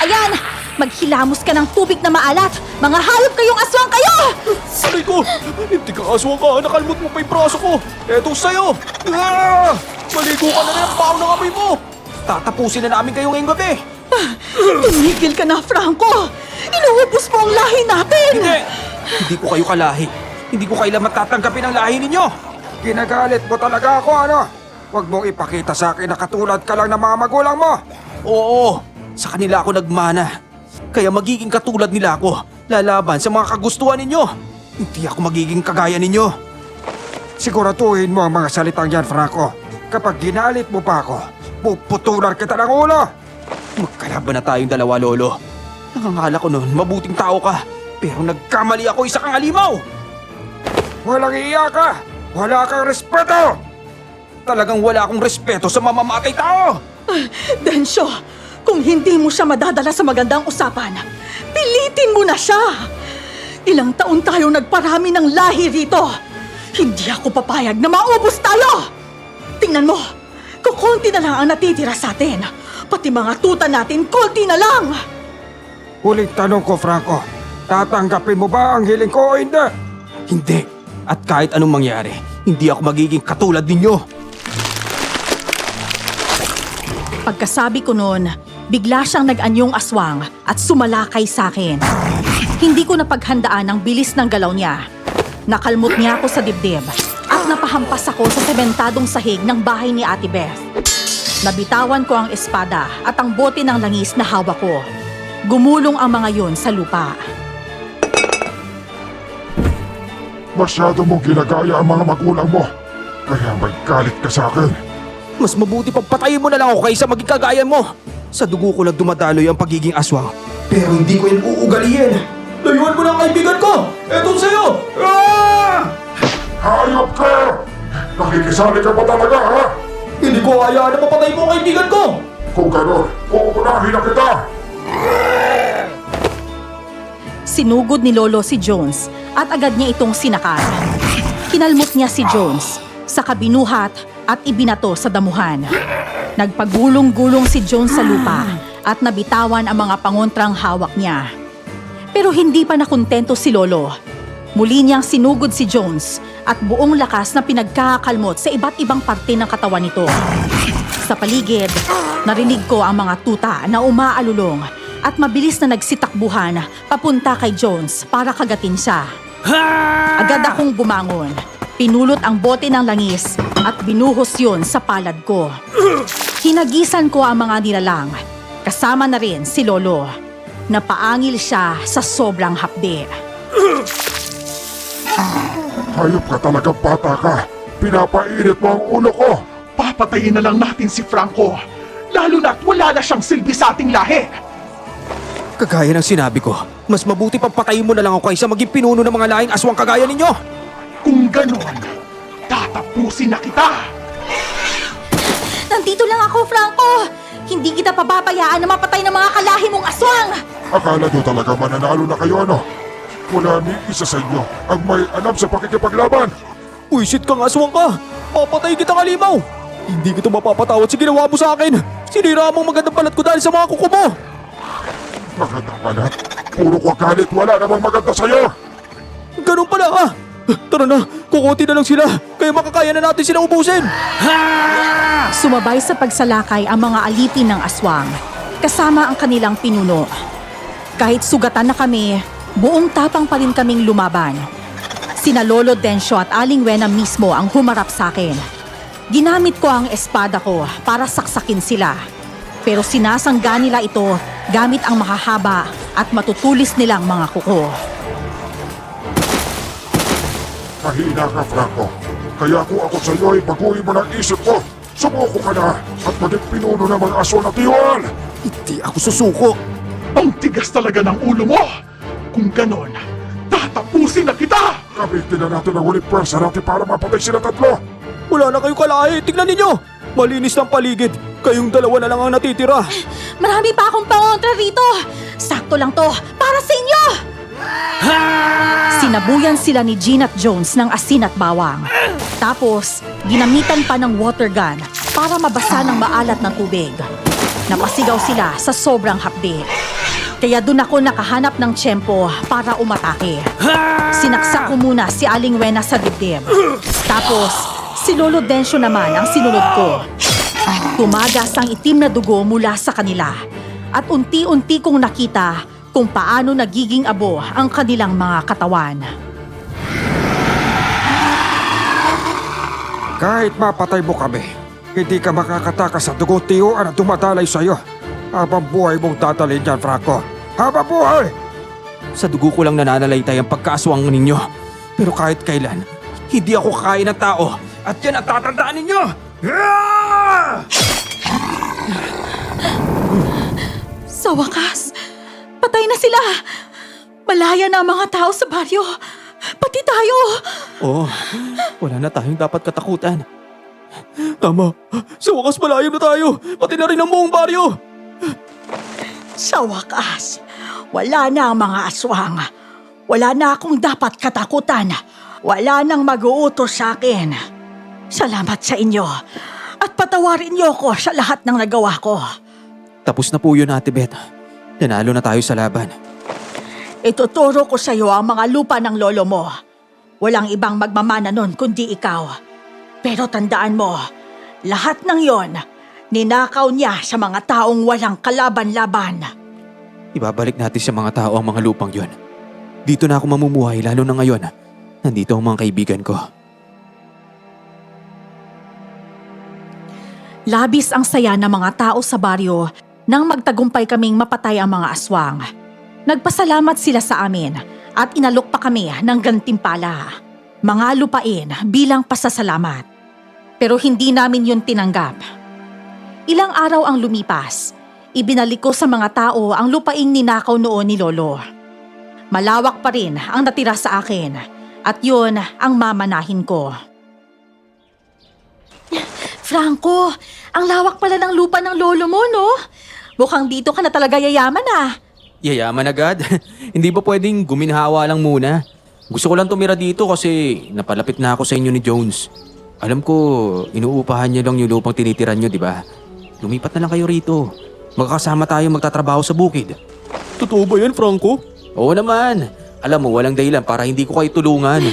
Ayan! Maghilamos ka ng tubig na maalat! Mga hayop kayong aswang kayo! Sabi ko! Hindi ka aswang ka! Nakalmot mo pa yung braso ko! Eto sa'yo! Ah! Maligo ka na rin ang baon ng amoy mo! Tatapusin na namin kayo ngayong gabi! Tumigil ka na, Franco! Inuubos mo ang lahi natin! Hindi! Hindi ko kayo kalahi. Hindi ko kailan matatanggapin ang lahi ninyo! Ginagalit mo talaga ako, ano? Huwag mong ipakita sa akin na katulad ka lang ng mga magulang mo. Oo! Sa kanila ako nagmana. Kaya magiging katulad nila ako. Lalaban sa mga kagustuhan ninyo. Hindi ako magiging kagaya ninyo. Siguraduhin mo ang mga salitang yan, Franco. Kapag ginalit mo pa ako, puputulan kita ng ulo. Magkalaban na tayong dalawa, Lolo. Nakangala ko noon, mabuting tao ka. Pero nagkamali ako, isa kang alimaw! Walang iya ka! Wala kang respeto! Talagang wala akong respeto sa mamamatay tao! Densyo, kung hindi mo siya madadala sa magandang usapan, pilitin mo na siya! Ilang taon tayo nagparami ng lahi rito. Hindi ako papayag na maubos tayo! Tingnan mo, kukunti na lang ang natitira sa atin. Pati mga tuta natin, konti na lang! Huling tanong ko, Franco. Tatanggapin mo ba ang hiling ko o hindi? Hindi. At kahit anong mangyari, hindi ako magiging katulad ninyo. Pagkasabi ko noon, bigla siyang nag-anyong aswang at sumalakay sa akin. Hindi ko napaghandaan ang bilis ng galaw niya. Nakalmot niya ako sa dibdib at napahampas ako sa sementadong sahig ng bahay ni Ate Beth. Nabitawan ko ang espada at ang bote ng langis na hawak ko. Gumulong ang mga yon sa lupa. Masyado mong ginagaya ang mga magulang mo. Kaya may galit ka sa akin. Mas mabuti pang patayin mo na lang ako kaysa maging kagaya mo. Sa dugo ko lang dumadaloy ang pagiging aswang. Pero hindi ko yan uugaliin. Layuan mo na ang kaibigan ko! Eto sa'yo! Ah! Hayop ka! Nakikisali ka ba talaga, ha? Hindi ko hayaan na mapatay mo ang kaibigan ko! Kung gano'n, uunahin na kita! Sinugod ni Lolo si Jones at agad niya itong sinakal. Kinalmot niya si Jones, saka binuhat at ibinato sa damuhan. Nagpagulong-gulong si Jones sa lupa at nabitawan ang mga pangontrang hawak niya. Pero hindi pa nakontento si Lolo. Muli niyang sinugod si Jones at buong lakas na pinagkakakalmot sa iba't ibang parte ng katawan nito. Sa paligid, narinig ko ang mga tuta na umaalulong at mabilis na nagsitakbuhan papunta kay Jones para kagatin siya. Agad akong bumangon. Pinulot ang bote ng langis at binuhos yun sa palad ko. Hinagisan ko ang mga nilalang. Kasama na rin si Lolo. Napaangil siya sa sobrang hapde. Hayop ka talagang bata ka! Pinapainit mo ang ulo ko! Papatayin na lang natin si Franco. Lalo na't wala na siyang silbi sa ating lahi. Kagaya ng sinabi ko, mas mabuti pang patayin mo na lang ako kaysa maging pinuno ng mga laing aswang kagaya ninyo! Kung ganon, tatapusin na kita. Nandito lang ako, Franco! Hindi kita pababayaan na mapatay ng mga kalahi mong aswang! Akala nyo talaga mananalo na kayo, ano? Wala ni isa sa inyo ang may alam sa pakikipaglaban! Puisit kang aswang ka! Papatay kita kalimaw! Hindi kita mapapatawad sa ginawa mo sa akin! Sinira mo ang magandang balat ko dahil sa mga kuko mo! Maganda pala! Puro ko galit, wala namang maganda sa'yo! Ganun pala ah! Tara na, kukunti na lang sila, kaya makakaya na natin sila ubusin! Sumabay sa pagsalakay ang mga alipin ng aswang, kasama ang kanilang pinuno. Kahit sugatan na kami, buong tapang pa rin kaming lumaban. Sina Lolo Densyo at Aling Wena mismo ang humarap sa akin. Ginamit ko ang espada ko para saksakin sila. Pero sinasangga nila ito gamit ang mahahaba at matutulis nilang mga kuko. Mahina ka, Franco. Kaya kung ako sa iyo ay baguhin mo ng isip ko. Sumuko ka na at maging pinuno ng mga aso na tiwan! Hindi ako susuko! Ang tigas talaga ng ulo mo. Kung ganon, tatapusin na kita. Gamitin na natin ang huling pwersa natin para mapatay sila tatlo! Wala na kayong kalahi, tignan ninyo! Malinis ng paligid, kayong dalawa na lang ang natitira! Marami pa akong pangontra rito! Sakto lang to para sa inyo! Sinabuyan sila ni Jean at Jones ng asin at bawang. Tapos, ginamitan pa ng water gun para mabasa ng maalat na tubig. Napasigaw sila sa sobrang hapde. Kaya doon ako nakahanap ng tiyempo para umatake. Sinaksak ko muna si Aling Wena sa dibdib. Tapos, si Lolo Densyo naman ang sinunod ko. Tumagas ang itim na dugo mula sa kanila. At unti-unti kong nakita kung paano nagiging abo ang kanilang mga katawan. Kahit mapatay mo kami, hindi ka makakatakas sa dugong tiyuan na dumadalay sa'yo. Habang buhay mong dadalhin yan, Franco. Habang buhay! Sa dugo ko lang nananalaytay ang pagkaaswang ninyo. Pero kahit kailan, hindi ako kakain ng tao. At yan ang tatandaan ninyo! Sa wakas, patay na sila! Malaya na ang mga tao sa baryo. Pati tayo! Oh, wala na tayong dapat katakutan. Tama, sa wakas malayo na tayo, pati na rin ang buong baryo! Sa wakas, wala na ang mga aswang. Wala na akong dapat katakutan. Wala nang mag-uutos sa akin. Salamat sa inyo. At patawarin niyo ko sa lahat ng nagawa ko. Tapos na po yun, Ate Beth. Nanalo na tayo sa laban. Ituturo ko sa iyo ang mga lupa ng lolo mo. Walang ibang magmamana nun kundi ikaw. Pero tandaan mo, lahat ng yon, ninakaw niya sa mga taong walang kalaban-laban. Ibabalik natin sa mga tao ang mga lupang yon. Dito na ako mamumuhay, lalo na ngayon. Nandito ang mga kaibigan ko. Labis ang saya ng mga tao sa baryo nang magtagumpay kaming mapatay ang mga aswang. Nagpasalamat sila sa amin at inalok pa kami ng gantimpala. Mga lupain bilang pasasalamat. Pero hindi namin yun tinanggap. Ilang araw ang lumipas. Ibinalik ko sa mga tao ang lupaing ninakaw noon ni Lolo. malawak pa rin ang natira sa akin. At yun ang mamanahin ko. Franco, ang lawak pala ng lupa ng lolo mo, no? Mukhang dito ka na talaga yayaman ah. Yayaman agad. Hindi ba pwedeng guminhawa lang muna? Gusto ko lang tumira dito kasi napalapit na ako sa inyo ni Jones. Alam ko, inuupahan niyo lang yung lupang tinitiran niyo, di ba? Lumipat na lang kayo rito. Magkakasama tayo magtatrabaho sa bukid. Totoo ba yan, Franco? Oo naman. Alam mo, walang dahilan para hindi ko kayo tulungan.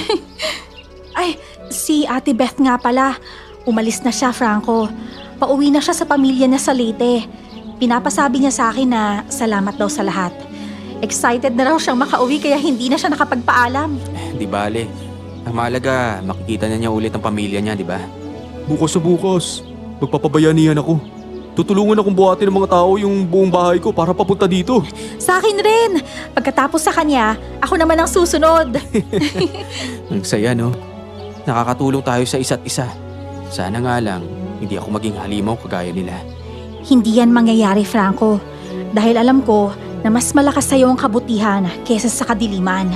Ay, si Ate Beth nga pala. Umalis na siya, Franco. Pauwi na siya sa pamilya niya sa Leyte. Pinapasabi niya sa akin na salamat daw sa lahat. Excited na raw siyang makauwi kaya hindi na siya nakapagpaalam. Di bale. Ang mahalaga, makikita na niya ulit ang pamilya niya, di ba? Bukas sa bukas, magpapabayanihan ako. Tutulungan akong buhatin ng mga tao yung buong bahay ko para papunta dito. Sa akin rin. Pagkatapos sa kanya, ako naman ang susunod. Ang saya, no? Nakakatulong tayo sa isa't isa. Sana nga lang, hindi ako maging halimaw kagaya nila. Hindi yan mangyayari, Franco. Dahil alam ko na mas malakas sa'yo ang kabutihan kesa sa kadiliman.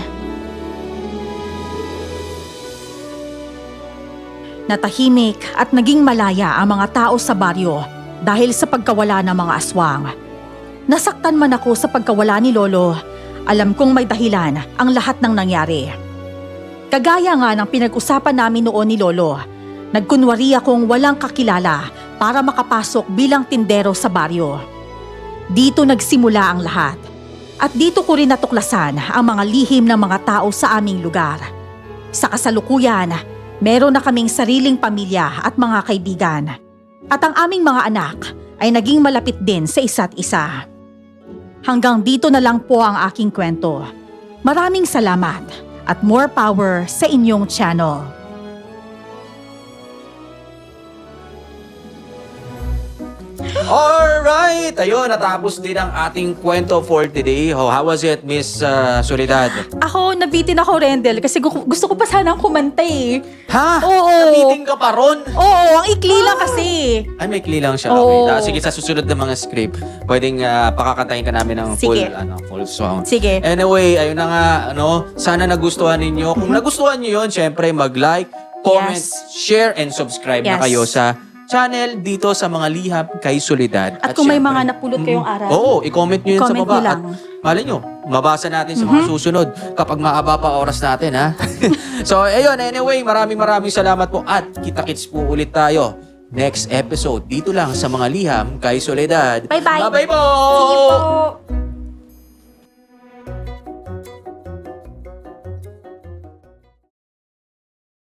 Natahimik at naging malaya ang mga tao sa baryo dahil sa pagkawala ng mga aswang. Nasaktan man ako sa pagkawala ni Lolo, alam kong may dahilan ang lahat ng nangyari. Kagaya nga ng pinag-usapan namin noon ni Lolo, nagkunwari akong walang kakilala para makapasok bilang tindero sa baryo. Dito nagsimula ang lahat at dito ko rin natuklasan ang mga lihim ng mga tao sa aming lugar. Sa kasalukuyan, meron na kaming sariling pamilya at mga kaibigan. At ang aming mga anak ay naging malapit din sa isa't isa. Hanggang dito na lang po ang aking kwento. Maraming salamat at more power sa inyong channel. Alright! Ayun, natapos din ang ating kwento for today. Oh, how was it, Miss Soledad? Ako, nabitin ako, Rendel, kasi gusto ko pa sanang kumanta eh. Ha? Oo. Nabiting ka pa ron? Oo, ang ikli lang kasi. Ay, may kli lang siya. Oo. Okay. Sige, sa susunod na mga script, pwedeng pakakakantahin ka namin ng full, Sige. full song. Sige. Anyway, ayun na nga, sana nagustuhan ninyo. Kung nagustuhan nyo yun, syempre mag-like, comment, Yes. share, and subscribe na Yes. kayo sa channel dito sa mga liham kay Soledad. At kung may syempre, mga napulot kayong aral, oo, i-comment nyo yun sa i-comment baba. nyo lang. At malay nyo, mabasa natin sa mga susunod kapag maaba pa oras natin, ha? So, ayun, anyway, maraming salamat po at kita-kits po ulit tayo next episode dito lang sa mga liham kay Soledad. Bye-bye. Bye-bye po! See you po.